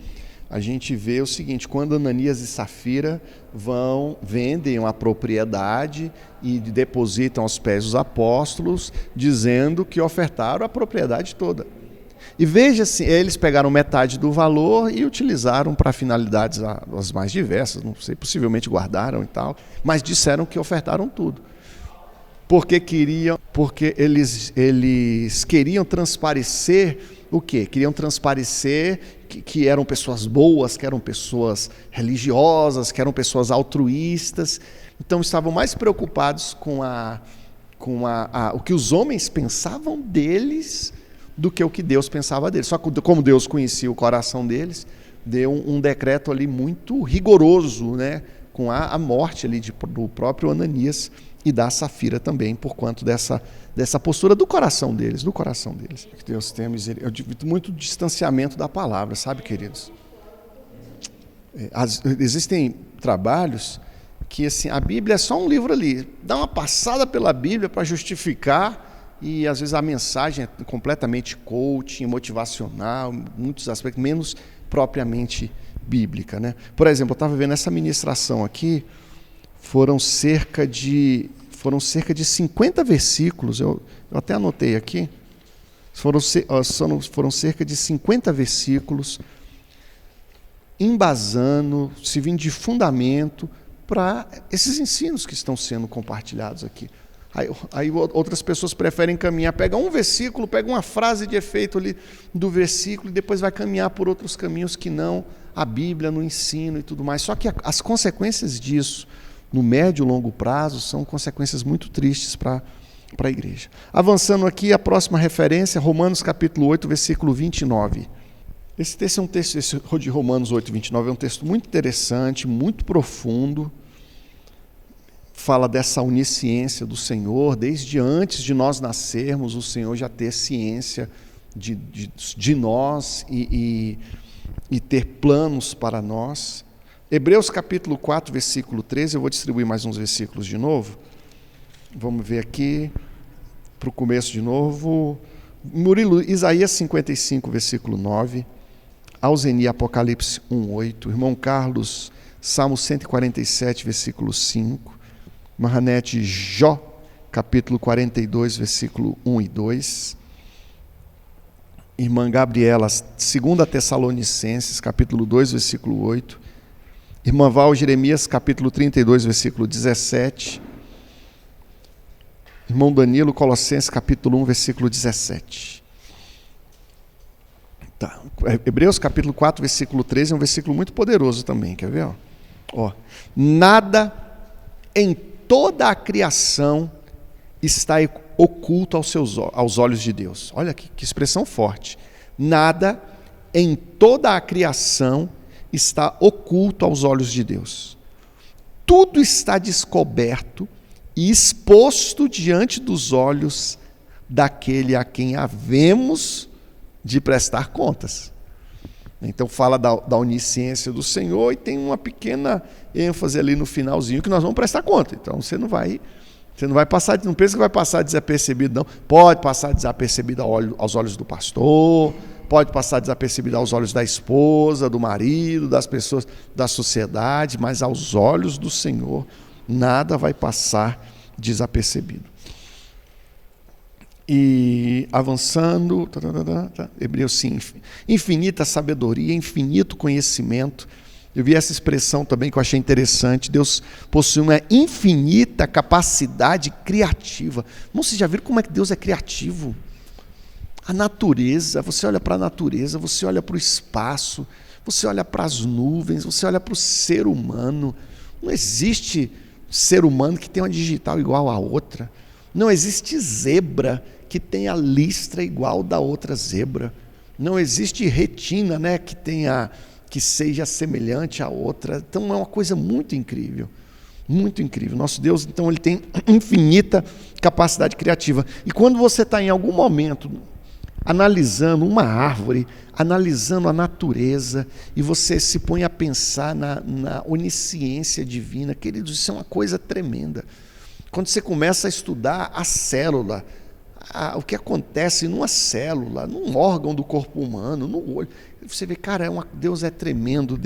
a gente vê o seguinte, quando Ananias e Safira vendem uma propriedade e depositam aos pés dos apóstolos, dizendo que ofertaram a propriedade toda. E veja assim, eles pegaram metade do valor e utilizaram para finalidades as mais diversas, não sei, possivelmente guardaram e tal, mas disseram que ofertaram tudo. Porque eles queriam transparecer o quê? Queriam transparecer que eram pessoas boas, que eram pessoas religiosas, que eram pessoas altruístas. Então estavam mais preocupados com o que os homens pensavam deles do que o que Deus pensava deles. Só que como Deus conhecia o coração deles, deu um decreto ali muito rigoroso, né? Com a morte ali do próprio Ananias e da Safira também, por quanto dessa postura do coração deles. Que Deus tenha misericórdia. Eu divido muito distanciamento da palavra, sabe, queridos? Existem trabalhos que assim, a Bíblia é só um livro ali, dá uma passada pela Bíblia para justificar, e às vezes a mensagem é completamente coaching, motivacional, muitos aspectos, menos propriamente bíblica, né? Por exemplo, eu estava vendo essa ministração aqui, foram cerca de 50 versículos, eu até anotei aqui, foram cerca de 50 versículos, embasando, servindo de fundamento para esses ensinos que estão sendo compartilhados aqui. Aí outras pessoas preferem caminhar, pega um versículo, pega uma frase de efeito ali do versículo e depois vai caminhar por outros caminhos que não a Bíblia, no ensino e tudo mais. Só que as consequências disso, no médio e longo prazo, são consequências muito tristes para a igreja. Avançando aqui, a próxima referência, Romanos capítulo 8, versículo 29. Esse texto é um texto, esse de Romanos 8, 29, é um texto muito interessante, muito profundo, fala dessa onisciência do Senhor, desde antes de nós nascermos, o Senhor já ter ciência de nós e ter planos para nós. Hebreus capítulo 4, versículo 13, eu vou distribuir mais uns versículos de novo. Vamos ver aqui, para o começo de novo. Murilo, Isaías 55, versículo 9. Alzeni, Apocalipse 1, 8. Irmão Carlos, Salmo 147, versículo 5. Mahanete, Jó, capítulo 42, versículo 1 e 2. Irmã Gabriela, 2 Tessalonicenses, capítulo 2, versículo 8. Irmã Val, Jeremias, capítulo 32, versículo 17. Irmão Danilo, Colossenses, capítulo 1, versículo 17. Tá. Hebreus, capítulo 4, versículo 13, é um versículo muito poderoso também, quer ver? Ó. Nada em toda a criação está oculto aos olhos de Deus. Olha que expressão forte. Nada em toda a criação está oculto aos olhos de Deus. Tudo está descoberto e exposto diante dos olhos daquele a quem havemos de prestar contas. Então fala da onisciência do Senhor e tem uma pequena ênfase ali no finalzinho que nós vamos prestar conta. Então você não vai passar, não pensa que vai passar desapercebido, não. Pode passar desapercebido aos olhos do pastor, pode passar desapercebido aos olhos da esposa, do marido, das pessoas da sociedade, mas aos olhos do Senhor nada vai passar desapercebido. E avançando, Hebreus 5, infinita sabedoria, infinito conhecimento. Eu vi essa expressão também que eu achei interessante. Deus possui uma infinita capacidade criativa. Não, vocês já viram como é que Deus é criativo? A natureza, você olha para a natureza, você olha para o espaço, você olha para as nuvens, você olha para o ser humano. Não existe ser humano que tenha uma digital igual a outra. Não existe zebra que tenha listra igual da outra zebra. Não existe retina, né, que seja semelhante à outra. Então é uma coisa muito incrível. Muito incrível. Nosso Deus, então, ele tem infinita capacidade criativa. E quando você está em algum momento analisando uma árvore, analisando a natureza, e você se põe a pensar na onisciência divina, queridos, isso é uma coisa tremenda. Quando você começa a estudar a célula, o que acontece numa célula, num órgão do corpo humano, no olho, você vê, cara, Deus é tremendo,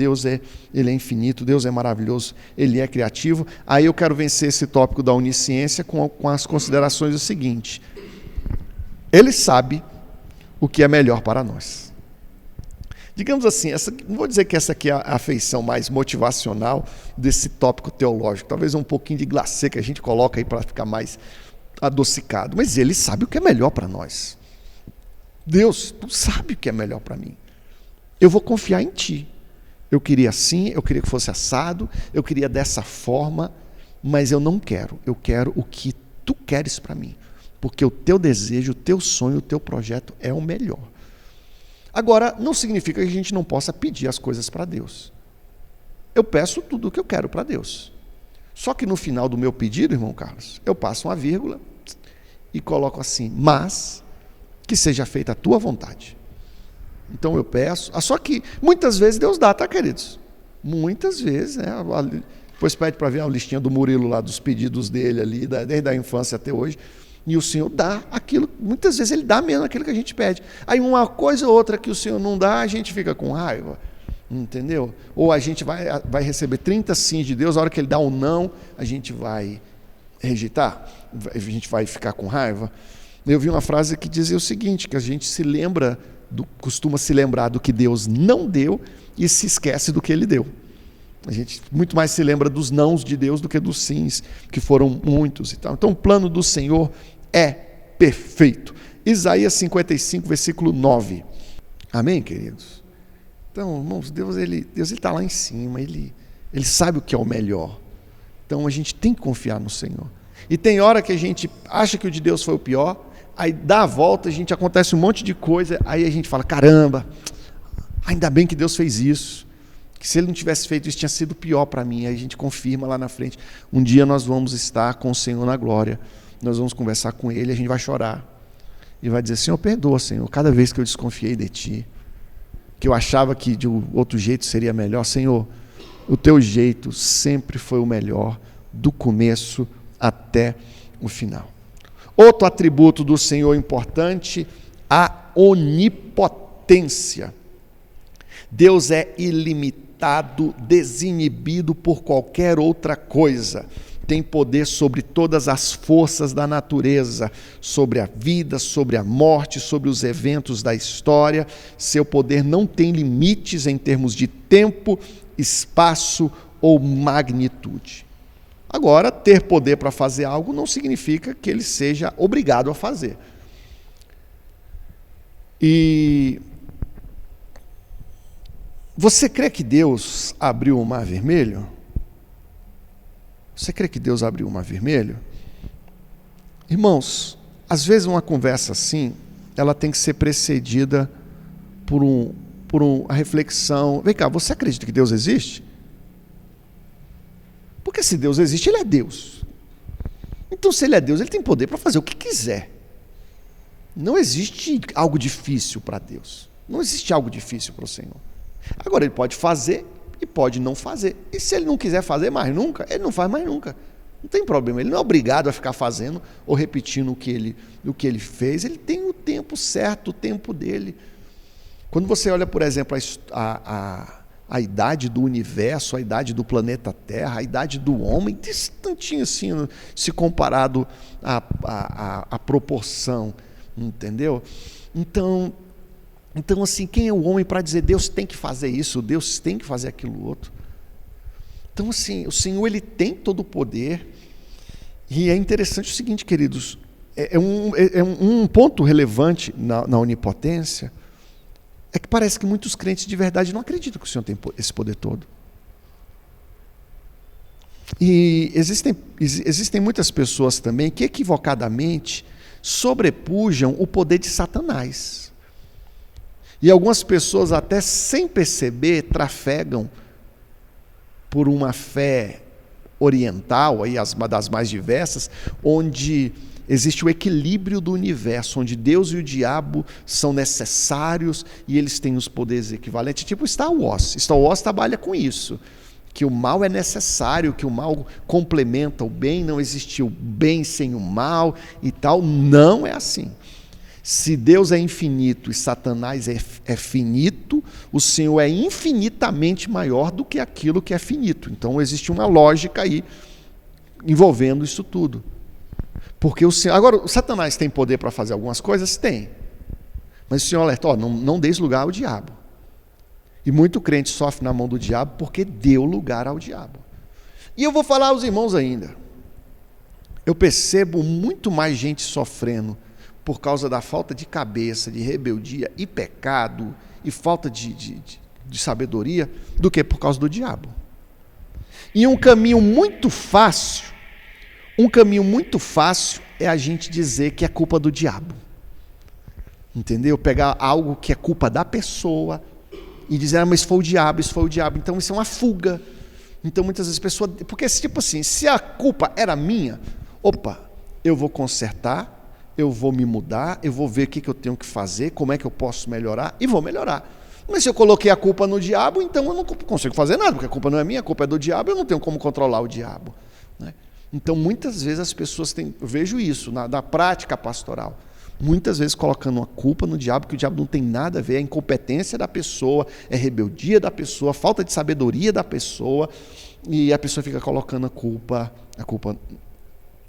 Ele é infinito, Deus é maravilhoso, Ele é criativo. Aí eu quero vencer esse tópico da onisciência com as considerações do seguinte: Ele sabe o que é melhor para nós. Digamos assim, não vou dizer que essa aqui é a afeição mais motivacional desse tópico teológico, talvez um pouquinho de glacê que a gente coloca aí para ficar mais adocicado, mas Ele sabe o que é melhor para nós. Deus, Tu sabe o que é melhor para mim. Eu vou confiar em Ti. Eu queria assim, eu queria que fosse assado, eu queria dessa forma, mas eu não quero. Eu quero o que Tu queres para mim, porque o Teu desejo, o Teu sonho, o Teu projeto é o melhor. Agora, não significa que a gente não possa pedir as coisas para Deus. Eu peço tudo o que eu quero para Deus. Só que no final do meu pedido, irmão Carlos, eu passo uma vírgula e coloco assim: mas que seja feita a Tua vontade. Então eu peço, só que muitas vezes Deus dá, tá, queridos? Muitas vezes, né? Depois pede para ver a listinha do Murilo lá, dos pedidos dele ali, desde a infância até hoje. E o Senhor dá aquilo, muitas vezes Ele dá mesmo aquilo que a gente pede. Aí uma coisa ou outra que o Senhor não dá, a gente fica com raiva, entendeu? Ou a gente vai receber 30 sims de Deus, a hora que Ele dá um não, a gente vai rejeitar, a gente vai ficar com raiva. Eu vi uma frase que dizia o seguinte, que a gente costuma se lembrar do que Deus não deu e se esquece do que Ele deu. A gente muito mais se lembra dos nãos de Deus do que dos sims, que foram muitos e tal. Então o plano do Senhor é perfeito. Isaías 55, versículo 9. Amém, queridos? Então, irmãos, Deus está lá em cima, Ele sabe o que é o melhor. Então a gente tem que confiar no Senhor. E tem hora que a gente acha que o de Deus foi o pior, aí dá a volta, acontece um monte de coisa, aí a gente fala: caramba, ainda bem que Deus fez isso. Que se Ele não tivesse feito isso, tinha sido pior para mim. Aí a gente confirma lá na frente. Um dia nós vamos estar com o Senhor na glória. Nós vamos conversar com Ele, a gente vai chorar. E vai dizer: Senhor, perdoa, Senhor, cada vez que eu desconfiei de Ti, que eu achava que de outro jeito seria melhor. Senhor, o Teu jeito sempre foi o melhor, do começo até o final. Outro atributo do Senhor importante, a onipotência. Deus é ilimitado, desinibido por qualquer outra coisa. tem poder sobre todas as forças da natureza, sobre a vida, sobre a morte, sobre os eventos da história. Seu poder não tem limites em termos de tempo, espaço ou magnitude. Agora, ter poder para fazer algo não significa que ele seja obrigado a fazer. E você crê que Deus abriu o Mar Vermelho? Você crê que Deus abriu o Mar Vermelho? Irmãos, às vezes uma conversa assim, ela tem que ser precedida por uma reflexão. Vem cá, você acredita que Deus existe? Porque se Deus existe, Ele é Deus. Então, se Ele é Deus, Ele tem poder para fazer o que quiser. Não existe algo difícil para Deus. Não existe algo difícil para o Senhor. Agora, Ele pode fazer e pode não fazer. E se Ele não quiser fazer mais nunca, Ele não faz mais nunca. Não tem problema. Ele não é obrigado a ficar fazendo ou repetindo o que ele fez. Ele tem o tempo certo, o tempo dele. Quando você olha, por exemplo, a idade do universo, a idade do planeta Terra, a idade do homem, distantinho assim, se comparado à proporção, entendeu? Então, assim, quem é o homem para dizer Deus tem que fazer isso, Deus tem que fazer aquilo outro? Então, assim, o Senhor, Ele tem todo o poder. E é interessante o seguinte, queridos, um ponto relevante na onipotência é que parece que muitos crentes de verdade não acreditam que o Senhor tem esse poder todo. E existem muitas pessoas também que equivocadamente sobrepujam o poder de Satanás. E algumas pessoas, até sem perceber, trafegam por uma fé oriental, aí uma das mais diversas, onde existe o equilíbrio do universo, onde Deus e o diabo são necessários e eles têm os poderes equivalentes, tipo Star Wars. Star Wars trabalha com isso, que o mal é necessário, que o mal complementa o bem, não existe o bem sem o mal e tal. Não é assim. Se Deus é infinito e Satanás é finito, o Senhor é infinitamente maior do que aquilo que é finito. Então existe uma lógica aí envolvendo isso tudo. Porque o Senhor... Agora, o Satanás tem poder para fazer algumas coisas? Tem. Mas o Senhor alerta, não deis lugar ao diabo. E muito crente sofre na mão do diabo porque deu lugar ao diabo. E eu vou falar aos irmãos ainda. Eu percebo muito mais gente sofrendo por causa da falta de cabeça, de rebeldia e pecado, e falta de sabedoria, do que por causa do diabo. E um caminho muito fácil é a gente dizer que é culpa do diabo. Entendeu? Pegar algo que é culpa da pessoa e dizer, mas foi o diabo, isso foi o diabo. Então isso é uma fuga. Então muitas vezes a pessoa... Porque tipo assim, se a culpa era minha, eu vou consertar, eu vou me mudar, eu vou ver o que eu tenho que fazer, como é que eu posso melhorar, e vou melhorar. Mas se eu coloquei a culpa no diabo, então eu não consigo fazer nada, porque a culpa não é minha, a culpa é do diabo, eu não tenho como controlar o diabo. Né? Então, muitas vezes as pessoas têm, eu vejo isso na prática pastoral, muitas vezes colocando a culpa no diabo, que o diabo não tem nada a ver, é a incompetência da pessoa, é a rebeldia da pessoa, a falta de sabedoria da pessoa, e a pessoa fica colocando a culpa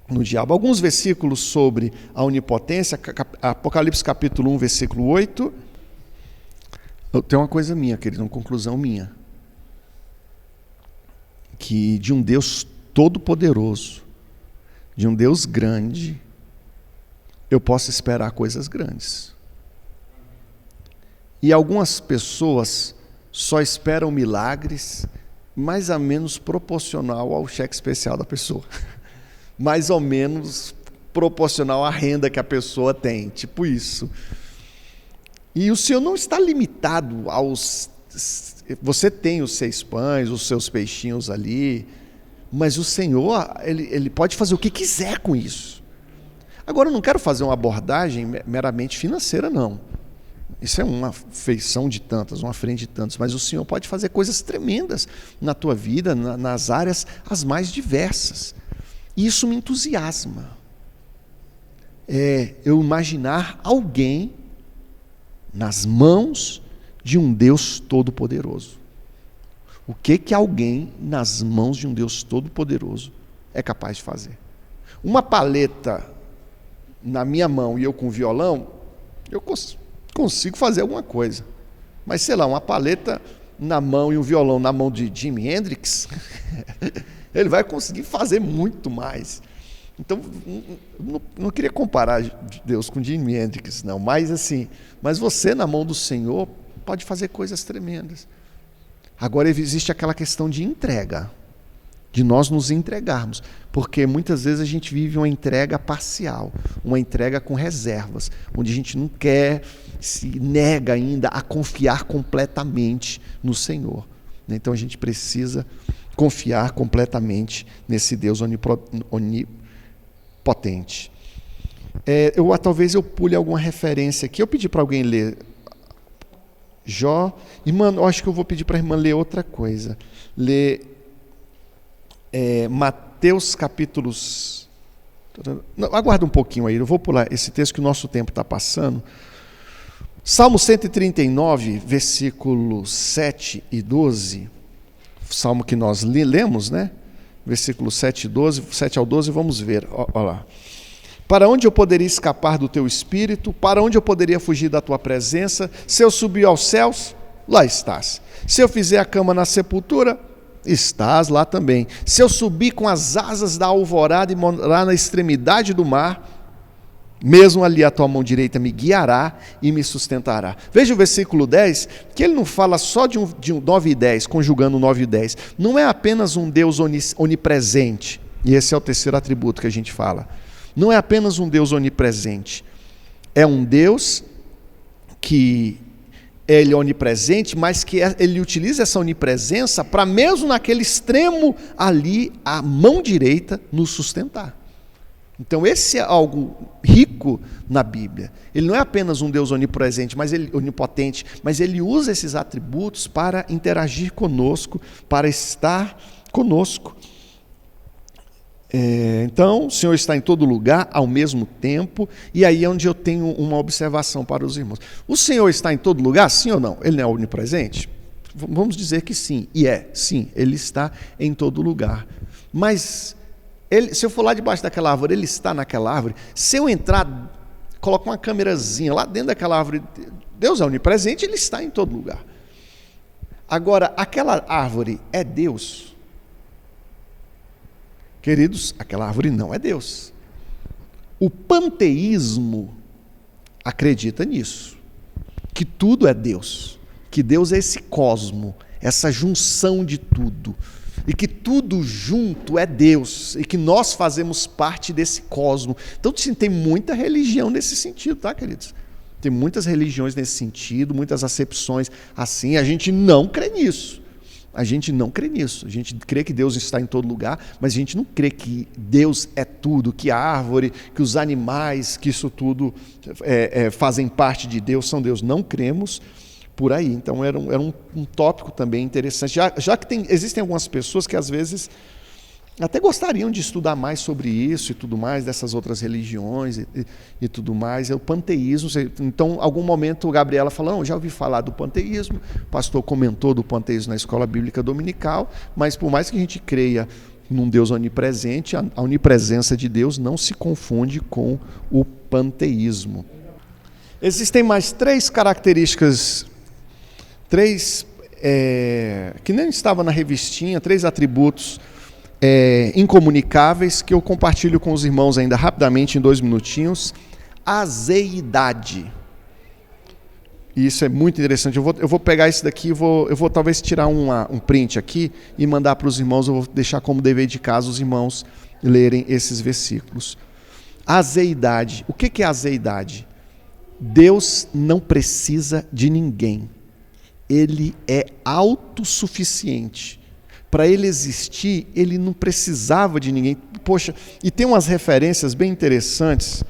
no diabo. Alguns versículos sobre a onipotência, Apocalipse capítulo 1, versículo 8. Eu tenho uma coisa minha, querido, uma conclusão minha. Que de um Deus todo-poderoso, de um Deus grande, eu posso esperar coisas grandes. E algumas pessoas só esperam milagres mais ou menos proporcional ao cheque especial da pessoa. Mais ou menos proporcional à renda que a pessoa tem, tipo isso. E o Senhor não está limitado aos... Você tem os 6 pães, os seus peixinhos ali, mas o Senhor, ele pode fazer o que quiser com isso. Agora, eu não quero fazer uma abordagem meramente financeira, não. Isso é uma feição de tantas, uma frente de tantas, mas o Senhor pode fazer coisas tremendas na tua vida, nas áreas as mais diversas. E isso me entusiasma. Eu imaginar alguém nas mãos de um Deus Todo-Poderoso. O que alguém nas mãos de um Deus Todo-Poderoso é capaz de fazer. Uma paleta na minha mão e eu com violão, eu consigo fazer alguma coisa. Mas, sei lá, uma paleta na mão e um violão na mão de Jimi Hendrix, ele vai conseguir fazer muito mais. Então, não queria comparar Deus com Jimi Hendrix, não. Mas, assim, você na mão do Senhor pode fazer coisas tremendas. Agora, existe aquela questão de entrega, de nós nos entregarmos, porque muitas vezes a gente vive uma entrega parcial, uma entrega com reservas, onde a gente não quer, se nega ainda a confiar completamente no Senhor. Então a gente precisa confiar completamente nesse Deus onipotente. Talvez eu pule alguma referência aqui. Eu pedi para alguém ler Jó. Irmã, eu acho que eu vou pedir para a irmã ler outra coisa. Ler Mateus capítulos... Não, aguarda um pouquinho aí, eu vou pular esse texto que o nosso tempo está passando. Salmo 139, versículos 7 e 12, salmo que nós lemos, né? Versículos 7 ao 12, vamos ver, olha lá. Para onde eu poderia escapar do teu espírito? Para onde eu poderia fugir da tua presença? Se eu subir aos céus, lá estás. Se eu fizer a cama na sepultura, estás lá também. Se eu subir com as asas da alvorada e morar na extremidade do mar, mesmo ali a tua mão direita me guiará e me sustentará. Veja o versículo 10, que ele não fala só de 9 e 10, conjugando 9 e 10. Não é apenas um Deus onipresente, e esse é o terceiro atributo que a gente fala. Não é apenas um Deus onipresente, é um Deus que ele é onipresente, mas que ele utiliza essa onipresença para mesmo naquele extremo ali, a mão direita nos sustentar. Então esse é algo rico na Bíblia. Ele não é apenas um Deus onipresente, onipotente, mas ele usa esses atributos para interagir conosco, para estar conosco. Então, o Senhor está em todo lugar ao mesmo tempo, e aí é onde eu tenho uma observação para os irmãos. O Senhor está em todo lugar, sim ou não? Ele não é onipresente? Vamos dizer que sim, sim, ele está em todo lugar. Mas, se eu for lá debaixo daquela árvore, ele está naquela árvore. Se eu entrar, colocar uma câmerazinha lá dentro daquela árvore, Deus é onipresente, ele está em todo lugar. Agora, aquela árvore é Deus? Queridos, aquela árvore não é Deus. O panteísmo acredita nisso, que tudo é Deus, que Deus é esse cosmo, essa junção de tudo, e que tudo junto é Deus, e que nós fazemos parte desse cosmo. Então, tem muita religião nesse sentido, tá, queridos? Tem muitas religiões nesse sentido, muitas acepções assim, a gente não crê nisso. A gente não crê nisso, a gente crê que Deus está em todo lugar, mas a gente não crê que Deus é tudo, que a árvore, que os animais, que isso tudo fazem parte de Deus, são Deus. Não cremos por aí. Então era um tópico também interessante, já que existem algumas pessoas que às vezes até gostariam de estudar mais sobre isso e tudo mais, dessas outras religiões e tudo mais, é o panteísmo. Então, em algum momento, a Gabriela falou, já ouvi falar do panteísmo, o pastor comentou do panteísmo na escola bíblica dominical, mas por mais que a gente creia num Deus onipresente, a onipresença de Deus não se confunde com o panteísmo. Existem mais 3 características, que nem estava na revistinha, 3 atributos incomunicáveis, que eu compartilho com os irmãos ainda rapidamente, em 2 minutinhos. Azeidade. Isso é muito interessante. Eu vou pegar isso daqui, eu vou talvez tirar um print aqui e mandar para os irmãos. Eu vou deixar como dever de casa os irmãos lerem esses versículos. Azeidade. O que é azeidade? Deus não precisa de ninguém. Ele é autossuficiente. Para ele existir, ele não precisava de ninguém. Poxa, e tem umas referências bem interessantes.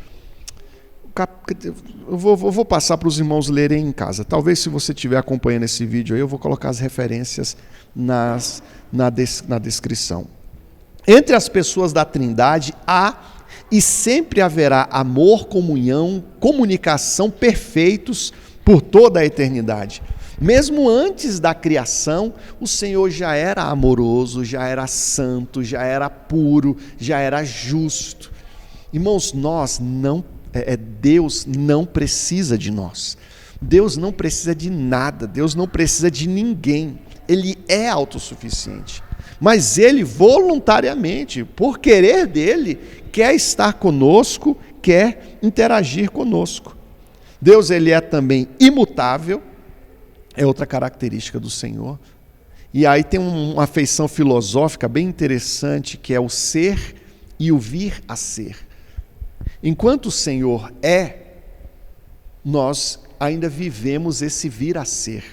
Eu vou passar para os irmãos lerem em casa. Talvez, se você estiver acompanhando esse vídeo aí, eu vou colocar as referências na descrição. Entre as pessoas da Trindade há e sempre haverá amor, comunhão, comunicação perfeitos por toda a eternidade. Mesmo antes da criação, o Senhor já era amoroso, já era santo, já era puro, já era justo. Irmãos, Deus não precisa de nós. Deus não precisa de nada, Deus não precisa de ninguém. Ele é autossuficiente. Mas Ele voluntariamente, por querer dEle, quer estar conosco, quer interagir conosco. Deus, Ele é também imutável, é outra característica do Senhor. E aí tem uma feição filosófica bem interessante, que é o ser e o vir a ser. Enquanto o Senhor é, nós ainda vivemos esse vir a ser.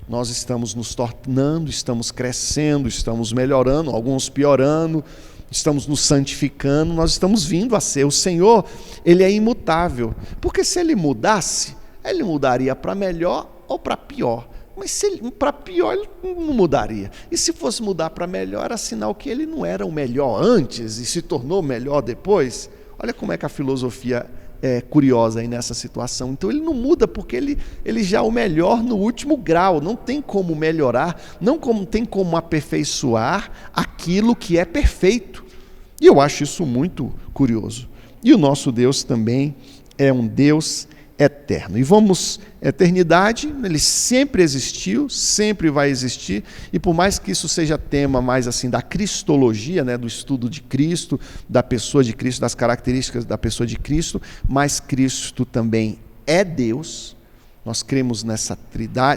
Nós estamos nos tornando, estamos crescendo, estamos melhorando, alguns piorando, estamos nos santificando, nós estamos vindo a ser. O Senhor, Ele é imutável, porque se Ele mudasse, Ele mudaria para melhor ou para pior. Mas para pior Ele não mudaria. E se fosse mudar para melhor, era sinal que Ele não era o melhor antes e se tornou melhor depois. Olha como é que a filosofia é curiosa aí nessa situação. Então Ele não muda porque ele já é o melhor no último grau. Não tem como melhorar, tem como aperfeiçoar aquilo que é perfeito. E eu acho isso muito curioso. E o nosso Deus também é um Deus eterno. E eternidade, Ele sempre existiu, sempre vai existir, e por mais que isso seja tema mais assim da cristologia, né, do estudo de Cristo, da pessoa de Cristo, das características da pessoa de Cristo, mas Cristo também é Deus. Nós cremos nessa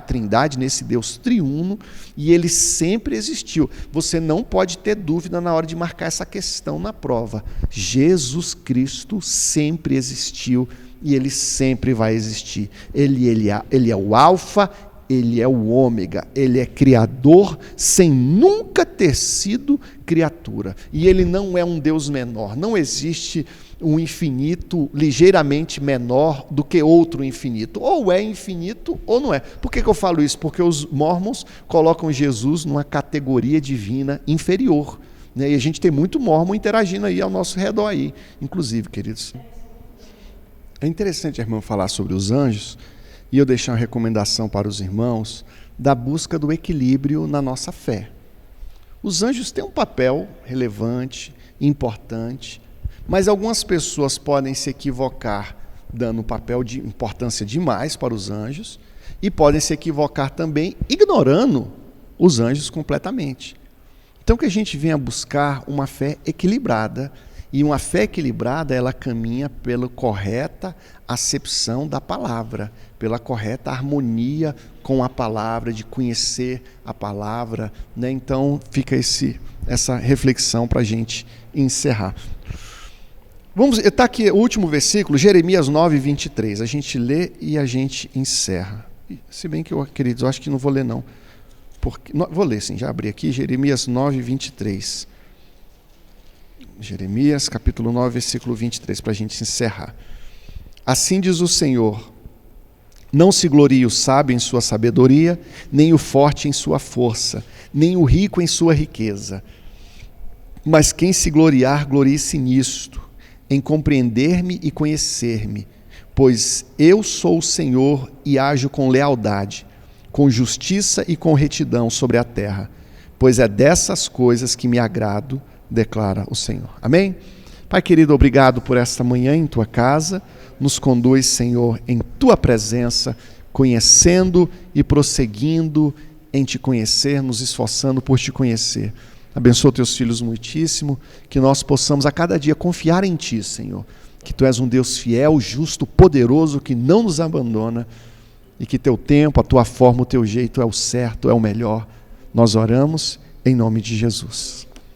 trindade, nesse Deus triuno, e Ele sempre existiu. Você não pode ter dúvida na hora de marcar essa questão na prova. Jesus Cristo sempre existiu e Ele sempre vai existir. Ele é o alfa, Ele é o ômega, Ele é criador sem nunca ter sido criatura. E Ele não é um Deus menor, não existe um infinito ligeiramente menor do que outro infinito. Ou é infinito ou não é. Por que eu falo isso? Porque os mormons colocam Jesus numa categoria divina inferior. Né? E a gente tem muito mormon interagindo aí ao nosso redor aí, inclusive, queridos. É interessante a irmã falar sobre os anjos, e eu deixar uma recomendação para os irmãos da busca do equilíbrio na nossa fé. Os anjos têm um papel relevante, importante, mas algumas pessoas podem se equivocar dando um papel de importância demais para os anjos e podem se equivocar também ignorando os anjos completamente. Então que a gente venha buscar uma fé equilibrada, e uma fé equilibrada, ela caminha pela correta acepção da palavra, pela correta harmonia com a palavra, de conhecer a palavra, né? Então fica essa reflexão para a gente encerrar. Está aqui o último versículo, Jeremias 9, 23. A gente lê e a gente encerra. Se bem que, queridos, eu acho que não vou ler não. Vou ler sim, já abri aqui, Jeremias 9, 23. Jeremias, capítulo 9, versículo 23, para a gente encerrar. Assim diz o Senhor: não se glorie o sábio em sua sabedoria, nem o forte em sua força, nem o rico em sua riqueza. Mas quem se gloriar, glorie-se nisto, em compreender-me e conhecer-me, pois eu sou o Senhor e ajo com lealdade, com justiça e com retidão sobre a terra, pois é dessas coisas que me agrado, declara o Senhor. Amém? Pai querido, obrigado por esta manhã em tua casa. Nos conduz, Senhor, em tua presença, conhecendo e prosseguindo em te conhecer, nos esforçando por te conhecer. Abençoa teus filhos muitíssimo, que nós possamos a cada dia confiar em ti, Senhor, que tu és um Deus fiel, justo, poderoso, que não nos abandona, e que teu tempo, a tua forma, o teu jeito é o certo, é o melhor. Nós oramos em nome de Jesus.